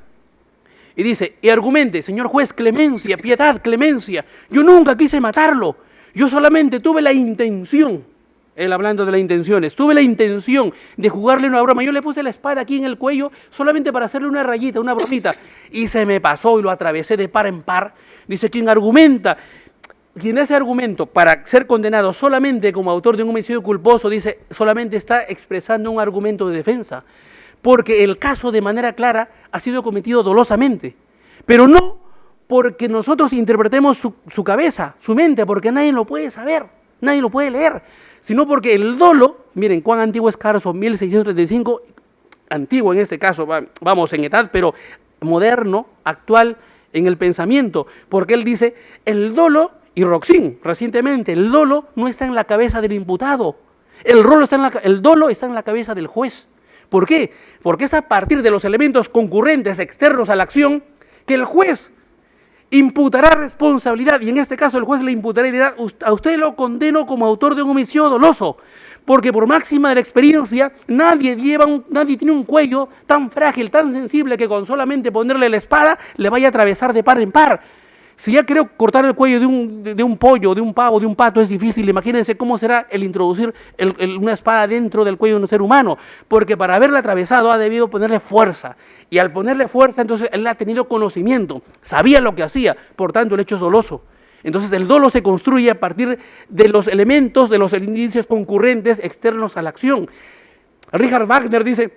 y dice, y argumente, señor juez, clemencia, piedad, clemencia, yo nunca quise matarlo, yo solamente tuve la intención. Él hablando de las intenciones, tuve la intención de jugarle una broma, yo le puse la espada aquí en el cuello solamente para hacerle una rayita, una bromita, y se me pasó y lo atravesé de par en par. Dice, quien ese argumento para ser condenado solamente como autor de un homicidio culposo, dice, solamente está expresando un argumento de defensa, porque el caso de manera clara ha sido cometido dolosamente, pero no porque nosotros interpretemos su cabeza, su mente, porque nadie lo puede saber, nadie lo puede leer, sino porque el dolo, miren cuán antiguo es Carso, 1635, antiguo en este caso, vamos en edad, pero moderno, actual en el pensamiento, porque él dice, el dolo y Roxin, recientemente, el dolo no está en la cabeza del imputado, el dolo está en la cabeza del juez. ¿Por qué? Porque es a partir de los elementos concurrentes externos a la acción que el juez imputará responsabilidad, y en este caso el juez le imputará y dirá: a usted lo condeno como autor de un homicidio doloso, porque por máxima de la experiencia nadie tiene un cuello tan frágil, tan sensible, que con solamente ponerle la espada le vaya a atravesar de par en par. Si ya creo cortar el cuello de un pollo, de un pavo, de un pato es difícil, imagínense cómo será el introducir una espada dentro del cuello de un ser humano, porque para haberla atravesado ha debido ponerle fuerza, y al ponerle fuerza entonces él ha tenido conocimiento, sabía lo que hacía, por tanto el hecho es doloso. Entonces el dolo se construye a partir de los elementos, de los indicios concurrentes externos a la acción. Richard Wagner dice: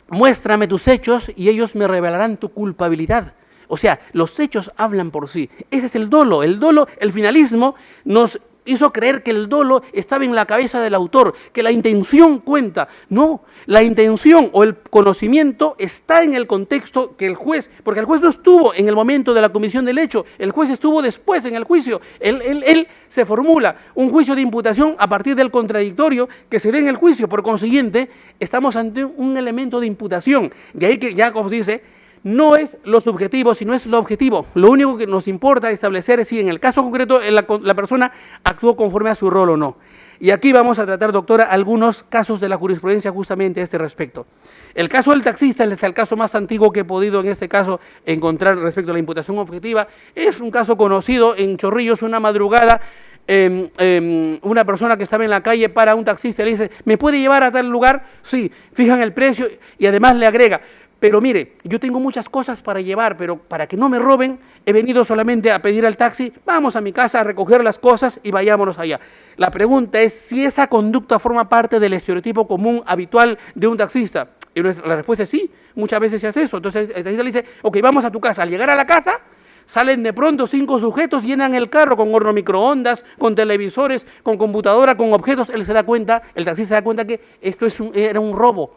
muéstrame tus hechos y ellos me revelarán tu culpabilidad. O sea, los hechos hablan por sí. Ese es el dolo. El finalismo nos hizo creer que el dolo estaba en la cabeza del autor, que la intención cuenta. No, la intención o el conocimiento está en el contexto que el juez, porque el juez no estuvo en el momento de la comisión del hecho, el juez estuvo después en el juicio. Él se formula un juicio de imputación a partir del contradictorio que se dé en el juicio. Por consiguiente, estamos ante un elemento de imputación. De ahí que ya, como se dice, no es lo subjetivo, sino es lo objetivo. Lo único que nos importa establecer es si en el caso concreto la persona actuó conforme a su rol o no. Y aquí vamos a tratar, doctora, algunos casos de la jurisprudencia justamente a este respecto. El caso del taxista es el caso más antiguo que he podido en este caso encontrar respecto a la imputación objetiva. Es un caso conocido en Chorrillos, una madrugada. Una persona que estaba en la calle para un taxista y le dice: ¿me puede llevar a tal lugar? Sí, fijan el precio y además le agrega: pero mire, yo tengo muchas cosas para llevar, pero para que no me roben, he venido solamente a pedir al taxi, vamos a mi casa a recoger las cosas y vayámonos allá. La pregunta es si esa conducta forma parte del estereotipo común habitual de un taxista. Y la respuesta es sí, muchas veces se hace eso. Entonces el taxista le dice: ok, vamos a tu casa. Al llegar a la casa, salen de pronto 5 sujetos, llenan el carro con horno microondas, con televisores, con computadora, con objetos. El taxista se da cuenta que esto era un robo.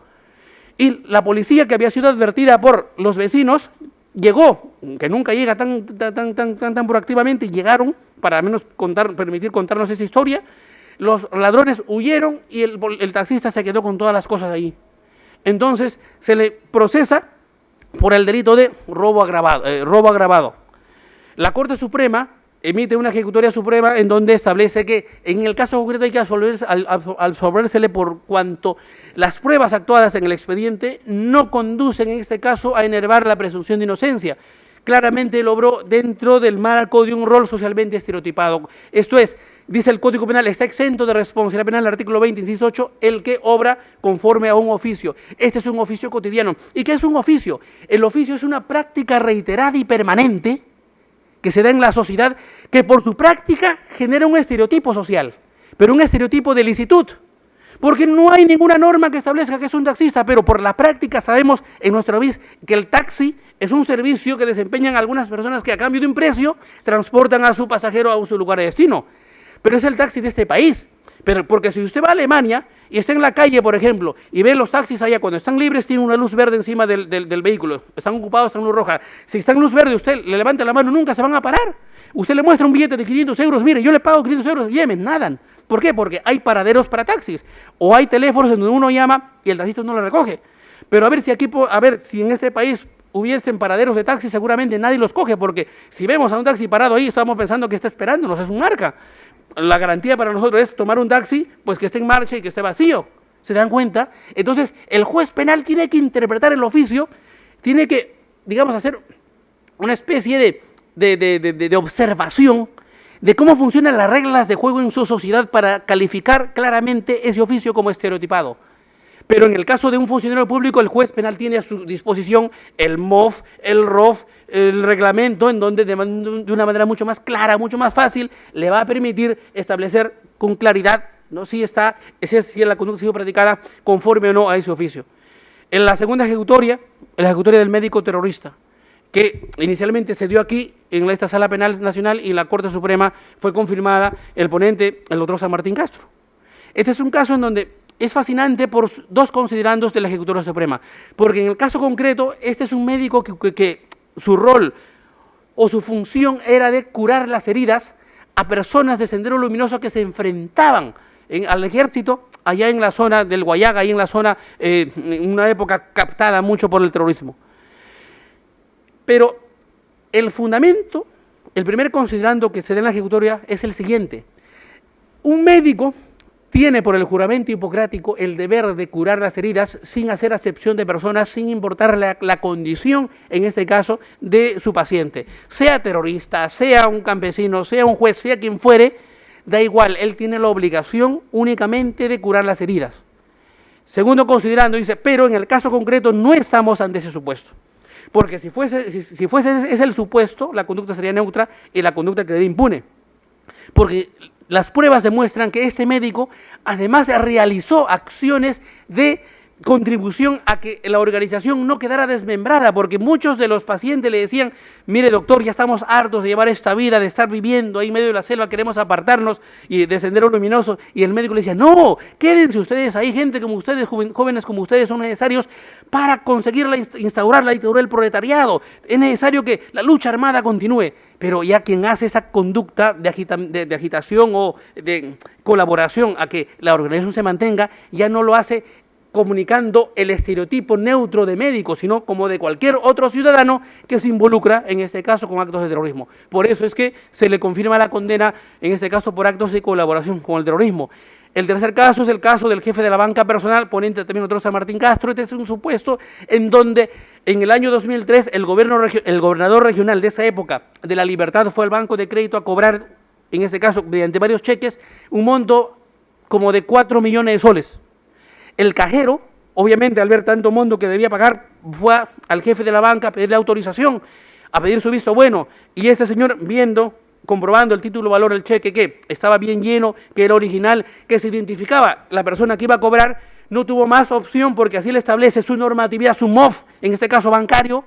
Y la policía, que había sido advertida por los vecinos, llegó, que nunca llega tan proactivamente, llegaron para al menos permitir contarnos esa historia. Los ladrones huyeron y el taxista se quedó con todas las cosas ahí. Entonces se le procesa por el delito de robo agravado. La Corte Suprema emite una ejecutoria suprema en donde establece que en el caso concreto hay que absolvérsele por cuanto las pruebas actuadas en el expediente no conducen en este caso a enervar la presunción de inocencia. Claramente lo obró dentro del marco de un rol socialmente estereotipado. Esto es, dice el Código Penal, está exento de responsabilidad penal, el artículo 20, inciso 8, el que obra conforme a un oficio. Este es un oficio cotidiano. ¿Y qué es un oficio? El oficio es una práctica reiterada y permanente que se da en la sociedad, que por su práctica genera un estereotipo social, pero un estereotipo de licitud, porque no hay ninguna norma que establezca que es un taxista, pero por la práctica sabemos en nuestro país que el taxi es un servicio que desempeñan algunas personas que a cambio de un precio transportan a su pasajero a su lugar de destino, pero es el taxi de este país. Pero porque si usted va a Alemania y está en la calle, por ejemplo, y ve los taxis allá, cuando están libres tienen una luz verde encima del vehículo, están ocupados, están en luz roja. Si están en luz verde, usted le levanta la mano, nunca se van a parar. Usted le muestra un billete de 500 euros, mire, yo le pago 500 euros, Yemen, nadan. ¿Por qué? Porque hay paraderos para taxis, o hay teléfonos en donde uno llama y el taxista no lo recoge. Pero a ver si en este país hubiesen paraderos de taxi, seguramente nadie los coge, porque si vemos a un taxi parado ahí, estamos pensando que está esperándonos, es un marca. La garantía para nosotros es tomar un taxi, pues que esté en marcha y que esté vacío. ¿Se dan cuenta? Entonces, el juez penal tiene que interpretar el oficio, tiene que, digamos, hacer una especie de observación de cómo funcionan las reglas de juego en su sociedad para calificar claramente ese oficio como estereotipado. Pero en el caso de un funcionario público, el juez penal tiene a su disposición el MOF, el ROF, el reglamento, en donde de una manera mucho más clara, mucho más fácil, le va a permitir establecer con claridad, ¿no?, si la conducta ha sido practicada conforme o no a ese oficio. En la segunda ejecutoria, la ejecutoria del médico terrorista, que inicialmente se dio aquí en esta Sala Penal Nacional y en la Corte Suprema fue confirmada el ponente, el doctor San Martín Castro. Este es un caso en donde es fascinante por dos considerandos de la Ejecutoria Suprema, porque en el caso concreto, este es un médico que su rol o su función era de curar las heridas a personas de Sendero Luminoso que se enfrentaban al ejército allá en la zona del Guayaga, ahí en la zona, en una época captada mucho por el terrorismo. Pero el fundamento, el primer considerando que se da en la ejecutoria es el siguiente. Un médico tiene por el juramento hipocrático el deber de curar las heridas sin hacer acepción de personas, sin importar la condición, en este caso, de su paciente. Sea terrorista, sea un campesino, sea un juez, sea quien fuere, da igual, él tiene la obligación únicamente de curar las heridas. Segundo considerando, dice, pero en el caso concreto no estamos ante ese supuesto. Porque si fuese ese el supuesto, la conducta sería neutra y la conducta quedaría impune. Porque las pruebas demuestran que este médico además realizó acciones de contribución a que la organización no quedara desmembrada, porque muchos de los pacientes le decían, mire doctor, ya estamos hartos de llevar esta vida, de estar viviendo ahí en medio de la selva, queremos apartarnos y de Sendero Luminoso, y el médico le decía, no, quédense ustedes ahí, gente como ustedes, jóvenes como ustedes son necesarios para conseguir instaurar la dictadura del proletariado, es necesario que la lucha armada continúe. Pero ya quien hace esa conducta de agitación o de colaboración a que la organización se mantenga, ya no lo hace comunicando el estereotipo neutro de médico, sino como de cualquier otro ciudadano que se involucra, en este caso, con actos de terrorismo. Por eso es que se le confirma la condena, en este caso, por actos de colaboración con el terrorismo. El tercer caso es el caso del jefe de la banca personal, ponente también otro San Martín Castro. Este es un supuesto en donde en el año 2003 el gobernador regional de esa época de La Libertad fue al banco de crédito a cobrar, en este caso, mediante varios cheques, un monto como de 4 millones de soles. El cajero, obviamente al ver tanto monto que debía pagar, fue al jefe de la banca a pedirle autorización, a pedir su visto bueno, y este señor comprobando el título valor del cheque, que estaba bien lleno, que era original, que se identificaba la persona que iba a cobrar, no tuvo más opción porque así le establece su normatividad, su MOF, en este caso bancario,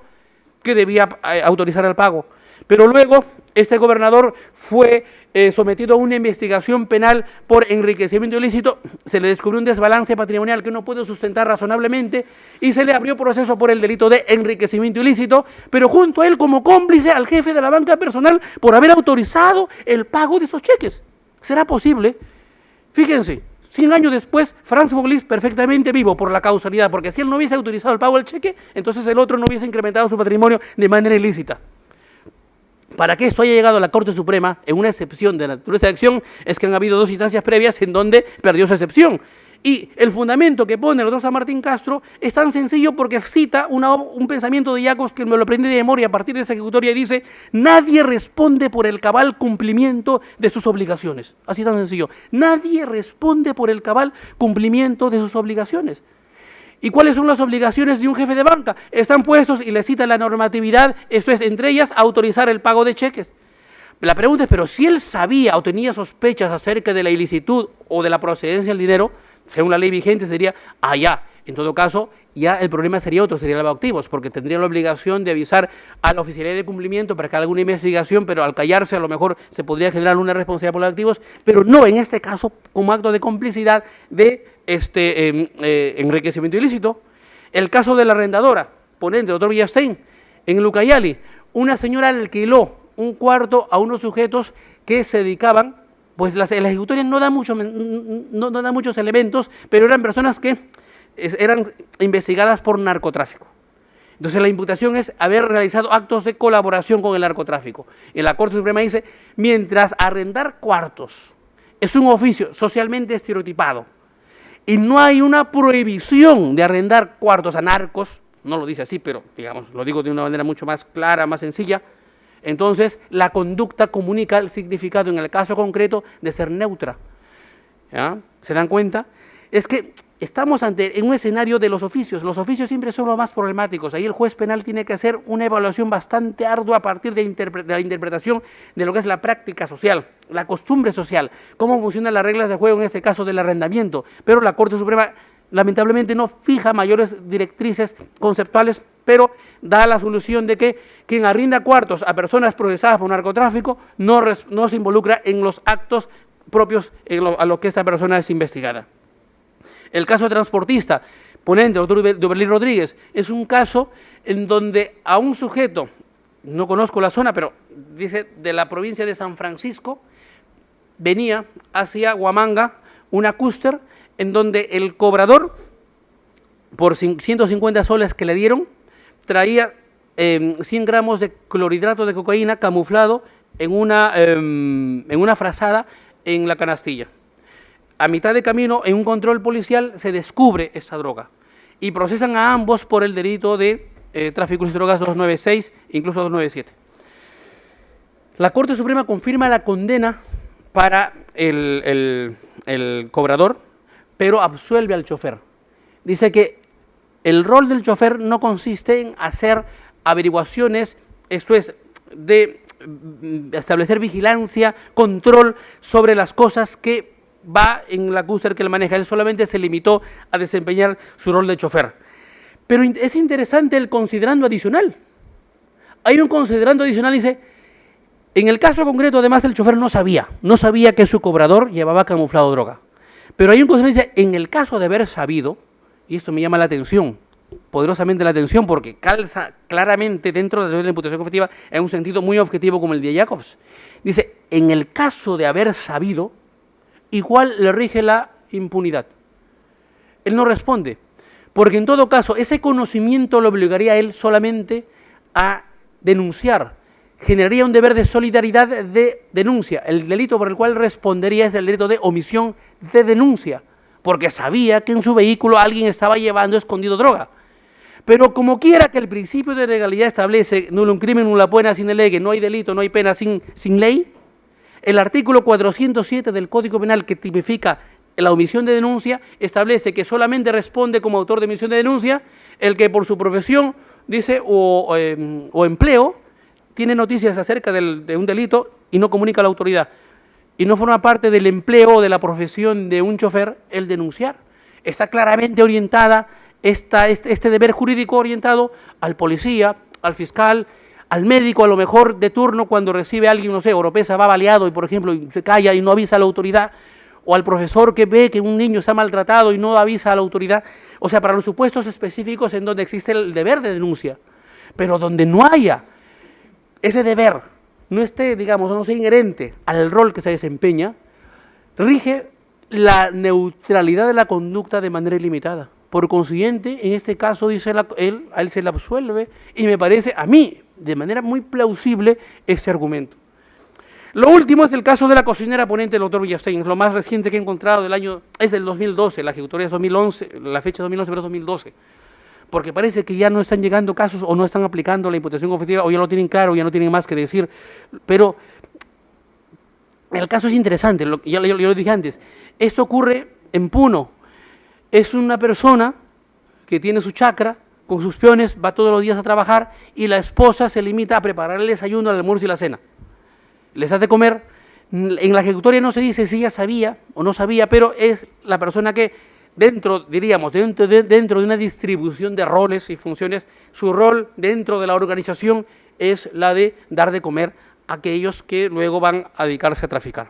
que debía autorizar el pago. Pero luego este gobernador fue sometido a una investigación penal por enriquecimiento ilícito, se le descubrió un desbalance patrimonial que no pudo sustentar razonablemente y se le abrió proceso por el delito de enriquecimiento ilícito, pero junto a él como cómplice al jefe de la banca personal por haber autorizado el pago de esos cheques. ¿Será posible? Fíjense, 100 años después, Franz Foglis perfectamente vivo por la causalidad, porque si él no hubiese autorizado el pago del cheque, entonces el otro no hubiese incrementado su patrimonio de manera ilícita. Para que esto haya llegado a la Corte Suprema, en una excepción de naturaleza de acción, es que han habido 2 instancias previas en donde perdió su excepción. Y el fundamento que pone el doctor San Martín Castro es tan sencillo porque cita un pensamiento de Jacobs que me lo aprendí de memoria a partir de esa ejecutoria y dice, nadie responde por el cabal cumplimiento de sus obligaciones. Así tan sencillo. Nadie responde por el cabal cumplimiento de sus obligaciones. ¿Y cuáles son las obligaciones de un jefe de banca? Están puestos y le cita la normatividad, eso es, entre ellas, autorizar el pago de cheques. La pregunta es, pero si él sabía o tenía sospechas acerca de la ilicitud o de la procedencia del dinero, según la ley vigente, sería, ya, en todo caso, ya el problema sería otro, sería el lavado de activos, porque tendrían la obligación de avisar a la oficialidad de cumplimiento para que haga alguna investigación, pero al callarse a lo mejor se podría generar una responsabilidad por los activos, pero no en este caso como acto de complicidad de enriquecimiento ilícito. El caso de la arrendadora, ponente, doctor Villastein, en Lucayali, una señora alquiló un cuarto a unos sujetos que se dedicaban, pues la ejecutoria no da muchos elementos, pero eran personas que eran investigadas por narcotráfico. Entonces la imputación es haber realizado actos de colaboración con el narcotráfico. Y la Corte Suprema dice, mientras arrendar cuartos es un oficio socialmente estereotipado y no hay una prohibición de arrendar cuartos a narcos, no lo dice así, pero digamos, lo digo de una manera mucho más clara, más sencilla, entonces la conducta comunica el significado en el caso concreto de ser neutra. ¿Ya? ¿Se dan cuenta? Es que estamos en un escenario de los oficios siempre son los más problemáticos, ahí el juez penal tiene que hacer una evaluación bastante ardua a partir de la interpretación de lo que es la práctica social, la costumbre social, cómo funcionan las reglas de juego en este caso del arrendamiento, pero la Corte Suprema lamentablemente no fija mayores directrices conceptuales, pero da la solución de que quien arrinda cuartos a personas procesadas por narcotráfico no se involucra en los actos propios a lo que esta persona es investigada. El caso de transportista, ponente, doctor Duberlí Rodríguez, es un caso en donde a un sujeto, no conozco la zona, pero dice de la provincia de San Francisco, venía hacia Huamanga una cúster en donde el cobrador, por 150 soles que le dieron, traía 100 gramos de clorhidrato de cocaína camuflado en una frazada en la canastilla. A mitad de camino, en un control policial, se descubre esta droga y procesan a ambos por el delito de tráfico de drogas 296, incluso 297. La Corte Suprema confirma la condena para el cobrador, pero absuelve al chofer. Dice que el rol del chofer no consiste en hacer averiguaciones, esto es, de establecer vigilancia, control sobre las cosas que va en la cúster que él maneja. Él solamente se limitó a desempeñar su rol de chofer. Pero es interesante el considerando adicional. Hay un considerando adicional, dice, en el caso concreto, además, el chofer no sabía que su cobrador llevaba camuflado droga. Pero hay un considerando, dice, en el caso de haber sabido, y esto me llama la atención, poderosamente la atención, porque calza claramente dentro de la imputación objetiva en un sentido muy objetivo como el de Jacobs. Dice, en el caso de haber sabido, igual le rige la impunidad. Él no responde, porque en todo caso ese conocimiento lo obligaría a él solamente a denunciar, generaría un deber de solidaridad de denuncia. El delito por el cual respondería es el delito de omisión de denuncia, porque sabía que en su vehículo alguien estaba llevando escondido droga. Pero como quiera que el principio de legalidad establece nullum crimen nulla pena sine lege, no hay delito, no hay pena sin ley, el artículo 407 del Código Penal, que tipifica la omisión de denuncia, establece que solamente responde como autor de omisión de denuncia el que por su profesión, dice, o empleo, tiene noticias acerca de un delito y no comunica a la autoridad. Y no forma parte del empleo o de la profesión de un chofer el denunciar. Está claramente orientada, este deber jurídico orientado al policía, al fiscal, al médico a lo mejor de turno cuando recibe a alguien, no sé, Oropesa va baleado y por ejemplo se calla y no avisa a la autoridad, o al profesor que ve que un niño está maltratado y no avisa a la autoridad. O sea, para los supuestos específicos en donde existe el deber de denuncia, pero donde no haya ese deber, no esté, digamos, no sea inherente al rol que se desempeña, rige la neutralidad de la conducta de manera ilimitada. Por consiguiente, en este caso, dice a él se le absuelve, y me parece a mí, de manera muy plausible, este argumento. Lo último es el caso de la cocinera ponente del doctor Villastein. Es lo más reciente que he encontrado del año, es del 2012, la ejecutoria es 2011, la fecha es 2011, pero es 2012. Porque parece que ya no están llegando casos o no están aplicando la imputación objetiva o ya lo tienen claro, ya no tienen más que decir. Pero el caso es interesante, yo lo dije antes, esto ocurre en Puno. Es una persona que tiene su chacra, con sus peones, va todos los días a trabajar y la esposa se limita a preparar el desayuno, el almuerzo y la cena. Les hace comer. En la ejecutoria no se dice si ella sabía o no sabía, pero es la persona que dentro de una distribución de roles y funciones, su rol dentro de la organización es la de dar de comer a aquellos que luego van a dedicarse a traficar.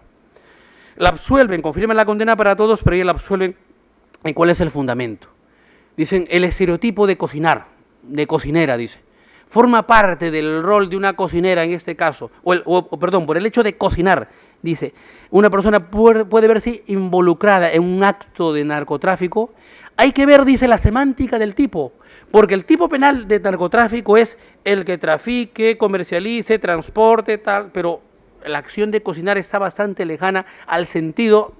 La absuelven, confirman la condena para todos, pero ella la absuelven. ¿Y cuál es el fundamento? Dicen, el estereotipo de cocinar, de cocinera, dice, forma parte del rol de una cocinera en este caso, perdón, por el hecho de cocinar, dice, una persona puede verse involucrada en un acto de narcotráfico. Hay que ver, dice, la semántica del tipo, porque el tipo penal de narcotráfico es el que trafique, comercialice, transporte, tal, pero la acción de cocinar está bastante lejana al sentido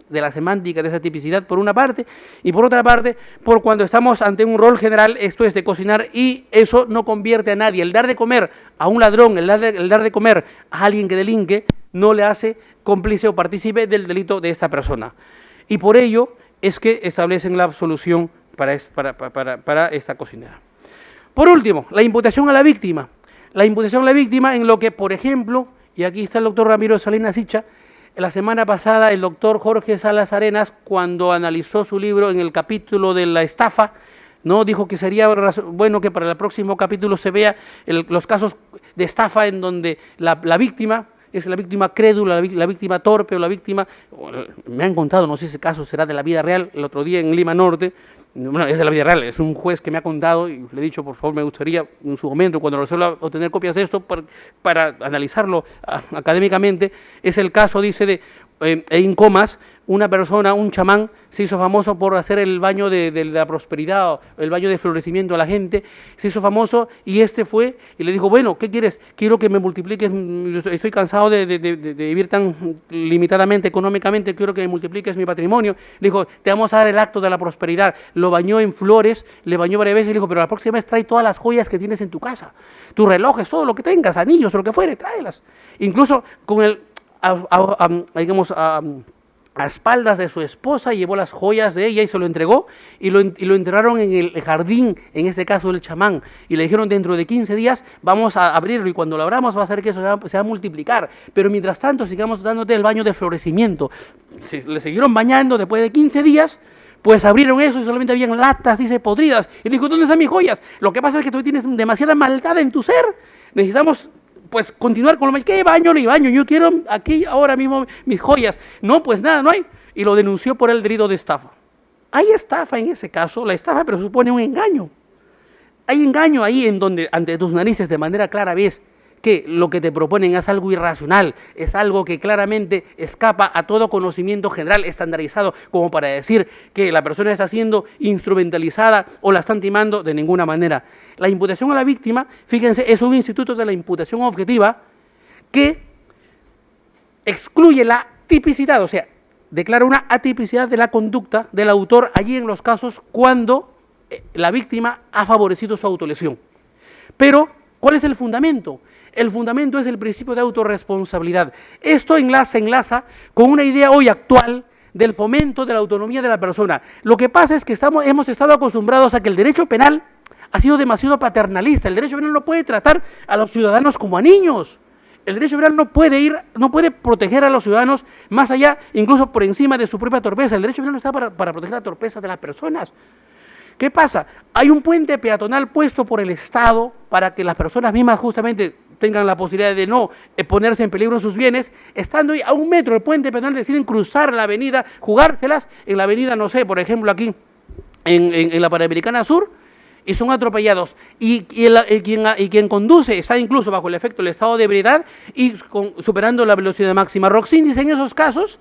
de la semántica de esa tipicidad, por una parte, y por otra parte, por cuando estamos ante un rol general, esto es de cocinar, y eso no convierte a nadie. El dar de comer a un ladrón, el dar de comer a alguien que delinque, no le hace cómplice o partícipe del delito de esta persona. Y por ello es que establecen la absolución para esta cocinera. Por último, la imputación a la víctima. La imputación a la víctima en lo que, por ejemplo, y aquí está el doctor Ramiro Salinas Sicha, la semana pasada el doctor Jorge Salas Arenas, cuando analizó su libro en el capítulo de la estafa, ¿no? Dijo que sería bueno que para el próximo capítulo se vea los casos de estafa en donde la víctima es la víctima crédula, la víctima torpe o la víctima, me han contado, no sé si ese caso será de la vida real, el otro día en Lima Norte, bueno, es de la vida real, es un juez que me ha contado y le he dicho, por favor, me gustaría en su momento, cuando resuelva, obtener copias de esto para analizarlo académicamente. Es el caso, dice, de en comas, una persona, un chamán, se hizo famoso por hacer el baño de la prosperidad, el baño de florecimiento a la gente, se hizo famoso y este fue y le dijo, bueno, ¿qué quieres? Quiero que me multipliques, estoy cansado de vivir tan limitadamente económicamente, quiero que me multipliques mi patrimonio. Le dijo, te vamos a dar el acto de la prosperidad. Lo bañó en flores, le bañó varias veces y le dijo, pero la próxima vez trae todas las joyas que tienes en tu casa, tus relojes, todo lo que tengas, anillos, lo que fuere, tráelas. Incluso con el, digamos, a espaldas de su esposa, llevó las joyas de ella y se lo entregó y lo enterraron en el jardín, en este caso del chamán, y le dijeron dentro de 15 días vamos a abrirlo y cuando lo abramos va a ser que eso se va a multiplicar, pero mientras tanto sigamos dándote el baño de florecimiento. Le siguieron bañando después de 15 días, pues abrieron eso y solamente habían latas, dice, podridas, y le dijo, ¿dónde están mis joyas? Lo que pasa es que tú tienes demasiada maldad en tu ser, necesitamos pues continuar con lo ¿qué baño ni baño? Yo quiero aquí ahora mismo mis joyas. No, pues nada, no hay. Y lo denunció por el delito de estafa. Hay estafa en ese caso, la estafa pero supone un engaño. Hay engaño ahí en donde ante tus narices de manera clara ves que lo que te proponen es algo irracional, es algo que claramente escapa a todo conocimiento general estandarizado, como para decir que la persona está siendo instrumentalizada o la están timando de ninguna manera. La imputación a la víctima, fíjense, es un instituto de la imputación objetiva que excluye la tipicidad, o sea, declara una atipicidad de la conducta del autor allí en los casos cuando la víctima ha favorecido su autolesión. Pero, ¿cuál es el fundamento? El fundamento es el principio de autorresponsabilidad. Esto enlaza con una idea hoy actual del fomento de la autonomía de la persona. Lo que pasa es que hemos estado acostumbrados a que el derecho penal ha sido demasiado paternalista. El derecho penal no puede tratar a los ciudadanos como a niños. El derecho penal no puede proteger a los ciudadanos más allá, incluso por encima de su propia torpeza. El derecho penal no está para proteger la torpeza de las personas. ¿Qué pasa? Hay un puente peatonal puesto por el Estado para que las personas mismas justamente tengan la posibilidad de no ponerse en peligro sus bienes, estando a 1 metro del puente peatonal deciden cruzar la avenida, jugárselas en la avenida, no sé, por ejemplo aquí en la Panamericana Sur, y son atropellados. Y quien conduce está incluso bajo el efecto del estado de ebriedad y superando la velocidad máxima. Roxin dice en esos casos,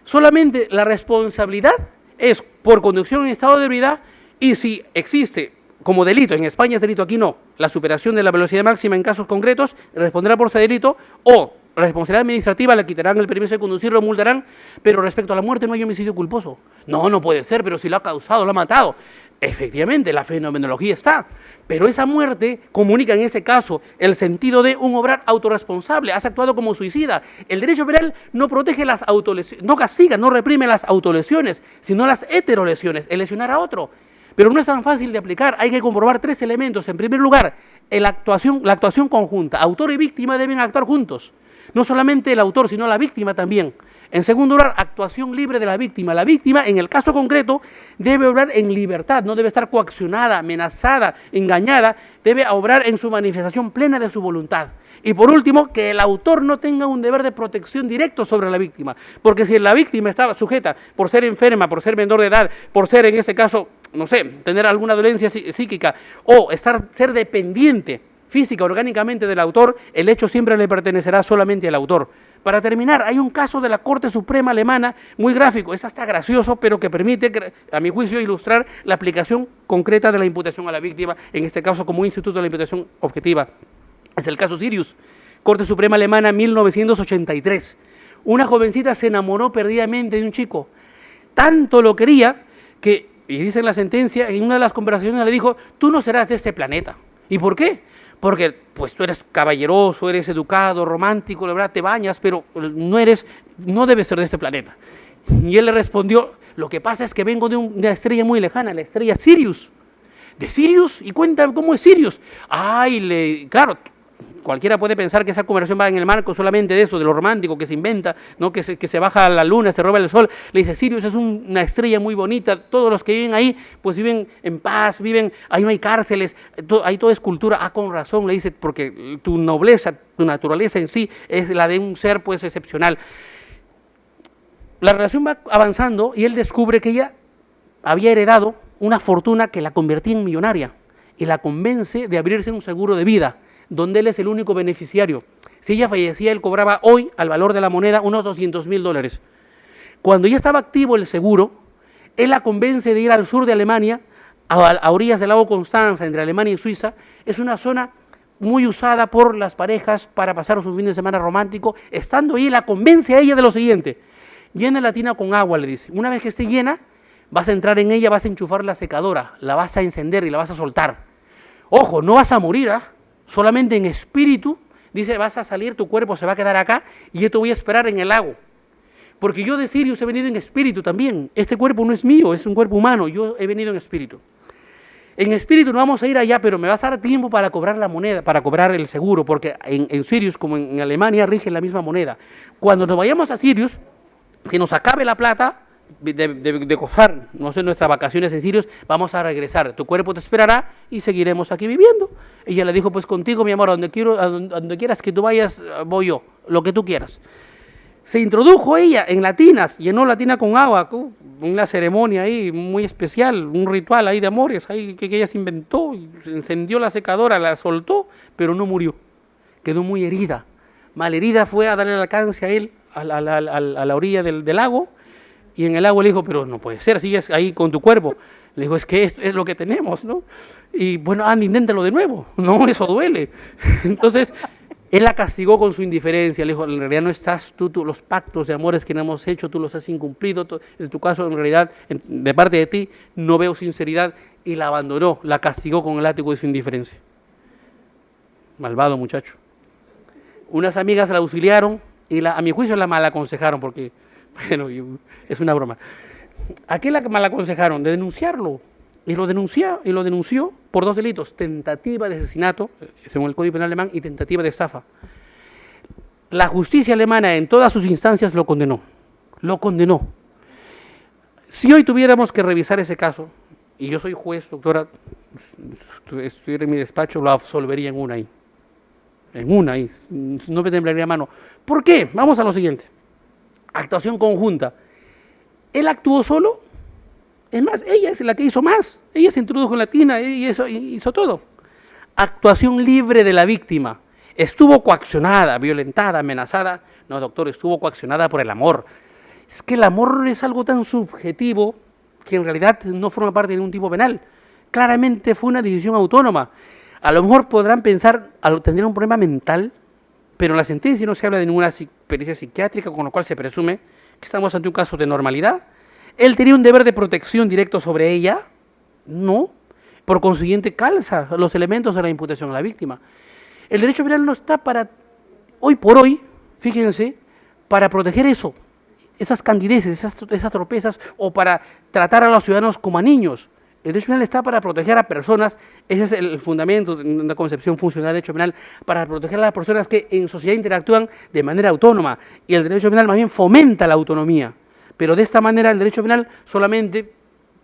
solamente la responsabilidad es por conducción en estado de ebriedad y si existe como delito, en España es delito, aquí no, la superación de la velocidad máxima en casos concretos, responderá por ese delito, o la responsabilidad administrativa, le quitarán el permiso de conducir, lo multarán, pero respecto a la muerte no hay homicidio culposo. No, no puede ser, pero si lo ha causado, lo ha matado. Efectivamente, la fenomenología está, pero esa muerte comunica en ese caso el sentido de un obrar autorresponsable, has actuado como suicida. El derecho penal no protege las autolesiones, no castiga, no reprime las autolesiones, sino las heterolesiones, el lesionar a otro. Pero no es tan fácil de aplicar, hay que comprobar 3 elementos. En primer lugar, la actuación conjunta. Autor y víctima deben actuar juntos. No solamente el autor, sino la víctima también. En segundo lugar, actuación libre de la víctima. La víctima, en el caso concreto, debe obrar en libertad, no debe estar coaccionada, amenazada, engañada, debe obrar en su manifestación plena de su voluntad. Y por último, que el autor no tenga un deber de protección directo sobre la víctima, porque si la víctima estaba sujeta por ser enferma, por ser menor de edad, por ser en este caso, no sé, tener alguna dolencia psíquica o ser dependiente física, orgánicamente del autor, el hecho siempre le pertenecerá solamente al autor. Para terminar, hay un caso de la Corte Suprema Alemana muy gráfico, es hasta gracioso, pero que permite, a mi juicio, ilustrar la aplicación concreta de la imputación a la víctima, en este caso como instituto de la imputación objetiva. Es el caso Sirius, Corte Suprema Alemana, 1983. Una jovencita se enamoró perdidamente de un chico. Tanto lo quería que, y dice en la sentencia, en una de las conversaciones le dijo, tú no serás de este planeta. ¿Y por qué? Porque pues tú eres caballeroso, eres educado, romántico, la verdad te bañas, pero no debes ser de este planeta. Y él le respondió, lo que pasa es que vengo de una estrella muy lejana, la estrella Sirius. ¿De Sirius? Y cuenta cómo es Sirius. Claro, cualquiera puede pensar que esa conversación va en el marco solamente de eso, de lo romántico que se inventa, ¿no? que se baja a la luna, se roba el sol. Le dice, Sirius es una estrella muy bonita, todos los que viven ahí, pues viven en paz, ahí no hay cárceles, ahí todo es cultura. Con razón, le dice, porque tu nobleza, tu naturaleza en sí es la de un ser pues excepcional. La relación va avanzando y él descubre que ella había heredado una fortuna que la convertía en millonaria y la convence de abrirse un seguro de vida, donde él es el único beneficiario. Si ella fallecía, él cobraba hoy, al valor de la moneda, unos $200.000. Cuando ya estaba activo el seguro, él la convence de ir al sur de Alemania, a orillas del lago Constanza, entre Alemania y Suiza. Es una zona muy usada por las parejas para pasar su fin de semana romántico. Estando ahí, la convence a ella de lo siguiente: llena la tina con agua, le dice. Una vez que esté llena, vas a entrar en ella, vas a enchufar la secadora, la vas a encender y la vas a soltar. Ojo, no vas a morir, ¿ah? Solamente en espíritu. Dice, vas a salir, tu cuerpo se va a quedar acá y yo te voy a esperar en el lago. Porque yo de Sirius he venido en espíritu también. Este cuerpo no es mío, es un cuerpo humano. Yo he venido en espíritu. En espíritu no vamos a ir allá, pero me vas a dar tiempo para cobrar la moneda, para cobrar el seguro, porque en Sirius, como en Alemania, rige la misma moneda. Cuando nos vayamos a Sirius, que nos acabe la plata de gozar, no sé, nuestras vacaciones en Sirius, vamos a regresar. Tu cuerpo te esperará y seguiremos aquí viviendo. Ella le dijo, pues contigo, mi amor, a donde quieras que tú vayas, voy yo, lo que tú quieras. Se introdujo ella en la tina, llenó la tina con agua, una ceremonia ahí muy especial, un ritual ahí de amores ahí que ella se inventó, y se encendió la secadora, la soltó, pero no murió, quedó muy herida. Malherida, fue a darle el alcance a él, a la orilla del lago, y en el lago le dijo, pero no puede ser, sigues ahí con tu cuerpo. Le dijo, es que esto es lo que tenemos, ¿no? Y bueno, inténtalo de nuevo, no, eso duele. Entonces, él la castigó con su indiferencia, le dijo, en realidad no estás tú, los pactos de amores que no hemos hecho, tú los has incumplido, en tu caso, en realidad, de parte de ti, no veo sinceridad, y la abandonó, la castigó con el látigo de su indiferencia. Malvado muchacho. Unas amigas la auxiliaron y a mi juicio la malaconsejaron, porque, bueno, es una broma. ¿A qué la malaconsejaron? De denunciarlo. Y lo denunció por 2 delitos: tentativa de asesinato, según el Código Penal alemán, y tentativa de estafa. La justicia alemana en todas sus instancias lo condenó. Lo condenó. Si hoy tuviéramos que revisar ese caso, y yo soy juez, doctora, estuviera en mi despacho, lo absolvería en una ahí. En una ahí. No me temblaría mano. ¿Por qué? Vamos a lo siguiente. Actuación conjunta. Él actuó solo. Es más, ella es la que hizo más. Ella se introdujo en la tina y hizo todo. Actuación libre de la víctima. Estuvo coaccionada, violentada, amenazada. No, doctor, estuvo coaccionada por el amor. Es que el amor es algo tan subjetivo que en realidad no forma parte de ningún tipo penal. Claramente fue una decisión autónoma. A lo mejor podrán pensar, tendrían un problema mental, pero en la sentencia no se habla de ninguna pericia psiquiátrica, con lo cual se presume que estamos ante un caso de normalidad. ¿Él tenía un deber de protección directo sobre ella? No. Por consiguiente, calza los elementos de la imputación a la víctima. El derecho penal no está para, hoy por hoy, fíjense, para proteger eso, esas candideces, esas torpezas, o para tratar a los ciudadanos como a niños. El derecho penal está para proteger a personas, ese es el fundamento de una concepción funcional del derecho penal, para proteger a las personas que en sociedad interactúan de manera autónoma, y el derecho penal más bien fomenta la autonomía. Pero de esta manera el derecho penal solamente,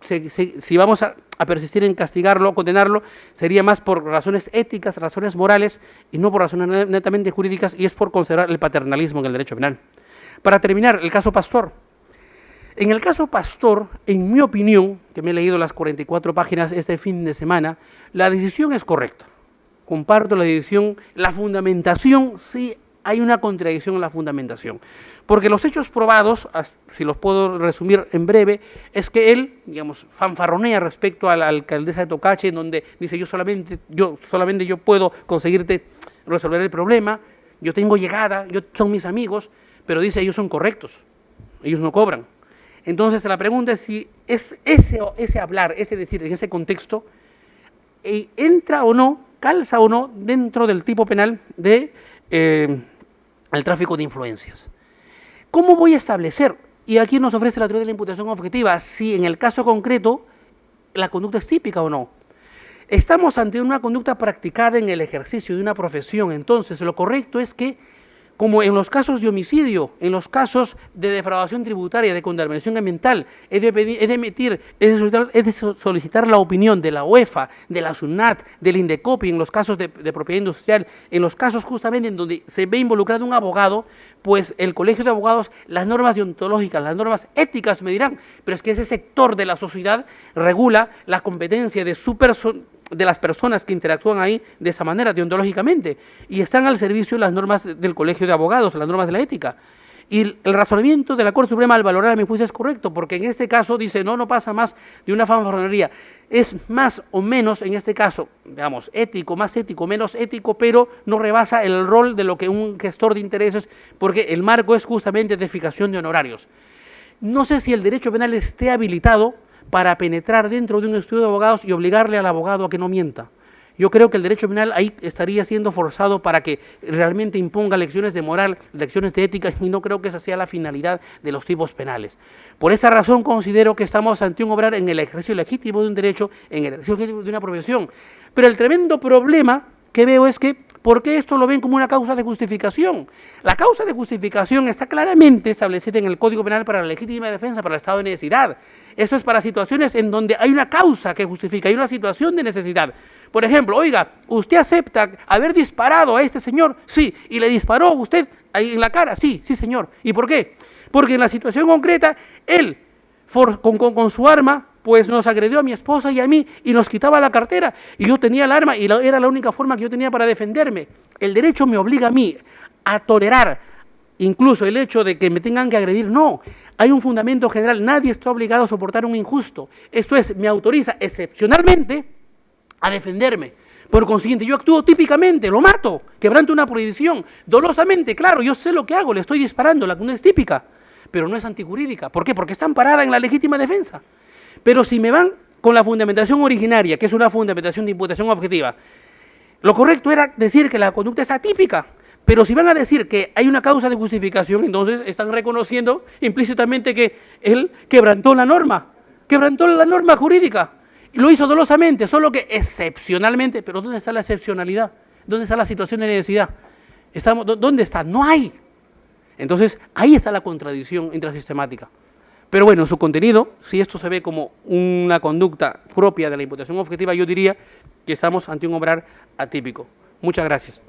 si vamos a persistir en castigarlo, condenarlo, sería más por razones éticas, razones morales, y no por razones netamente jurídicas, y es por considerar el paternalismo en el derecho penal. Para terminar, el caso Pastor. En el caso Pastor, en mi opinión, que me he leído las 44 páginas este fin de semana, la decisión es correcta. Comparto la decisión, la fundamentación, sí hay una contradicción en la fundamentación. Porque los hechos probados, si los puedo resumir en breve, es que él, digamos, fanfarronea respecto a la alcaldesa de Tocache, en donde dice, yo solamente puedo conseguirte resolver el problema, yo tengo llegada, son mis amigos, pero dice, ellos son correctos, ellos no cobran. Entonces la pregunta es si es ese hablar, ese decir, en ese contexto, entra o no, calza o no dentro del tipo penal de el tráfico de influencias. ¿Cómo voy a establecer? Y aquí nos ofrece la teoría de la imputación objetiva, si en el caso concreto la conducta es típica o no. Estamos ante una conducta practicada en el ejercicio de una profesión, entonces lo correcto es que, como en los casos de homicidio, en los casos de defraudación tributaria, de contaminación ambiental, he de solicitar la opinión de la UEFA, de la SUNAT, del INDECOPI, en los casos de propiedad industrial, en los casos justamente en donde se ve involucrado un abogado, pues el colegio de abogados, las normas deontológicas, las normas éticas me dirán, pero es que ese sector de la sociedad regula la competencia de de las personas que interactúan ahí de esa manera, deontológicamente, y están al servicio de las normas del Colegio de Abogados, las normas de la ética. Y el razonamiento de la Corte Suprema al valorar a mi juicio es correcto, porque en este caso dice, no pasa más de una fanfarronería. Es más o menos, en este caso, digamos, ético, más ético, menos ético, pero no rebasa el rol de lo que un gestor de intereses, porque el marco es justamente de fijación de honorarios. No sé si el derecho penal esté habilitado para penetrar dentro de un estudio de abogados y obligarle al abogado a que no mienta. Yo creo que el derecho penal ahí estaría siendo forzado para que realmente imponga lecciones de moral, lecciones de ética, y no creo que esa sea la finalidad de los tipos penales. Por esa razón considero que estamos ante un obrar en el ejercicio legítimo de un derecho, en el ejercicio legítimo de una profesión. Pero el tremendo problema que veo es que, ¿por qué esto lo ven como una causa de justificación? La causa de justificación está claramente establecida en el Código Penal para la legítima defensa, para el estado de necesidad. Eso es para situaciones en donde hay una causa que justifica, hay una situación de necesidad. Por ejemplo, oiga, ¿usted acepta haber disparado a este señor? Sí. ¿Y le disparó usted ahí en la cara? Sí, sí señor. ¿Y por qué? Porque en la situación concreta, él, con su arma, pues nos agredió a mi esposa y a mí y nos quitaba la cartera. Y yo tenía el arma y era la única forma que yo tenía para defenderme. El derecho me obliga a mí a tolerar incluso el hecho de que me tengan que agredir. No, hay un fundamento general. Nadie está obligado a soportar un injusto. Esto es, me autoriza excepcionalmente a defenderme. Por consiguiente, yo actúo típicamente, lo mato, quebranto una prohibición, dolosamente, claro, yo sé lo que hago, le estoy disparando, la conducta es típica, pero no es antijurídica. ¿Por qué? Porque está amparada en la legítima defensa. Pero si me van con la fundamentación originaria, que es una fundamentación de imputación objetiva, lo correcto era decir que la conducta es atípica. Pero si van a decir que hay una causa de justificación, entonces están reconociendo implícitamente que él quebrantó la norma jurídica. Y lo hizo dolosamente, solo que excepcionalmente. Pero ¿dónde está la excepcionalidad? ¿Dónde está la situación de necesidad? ¿Dónde está? No hay. Entonces, ahí está la contradicción intrasistemática. Pero bueno, su contenido, si esto se ve como una conducta propia de la imputación objetiva, yo diría que estamos ante un obrar atípico. Muchas gracias.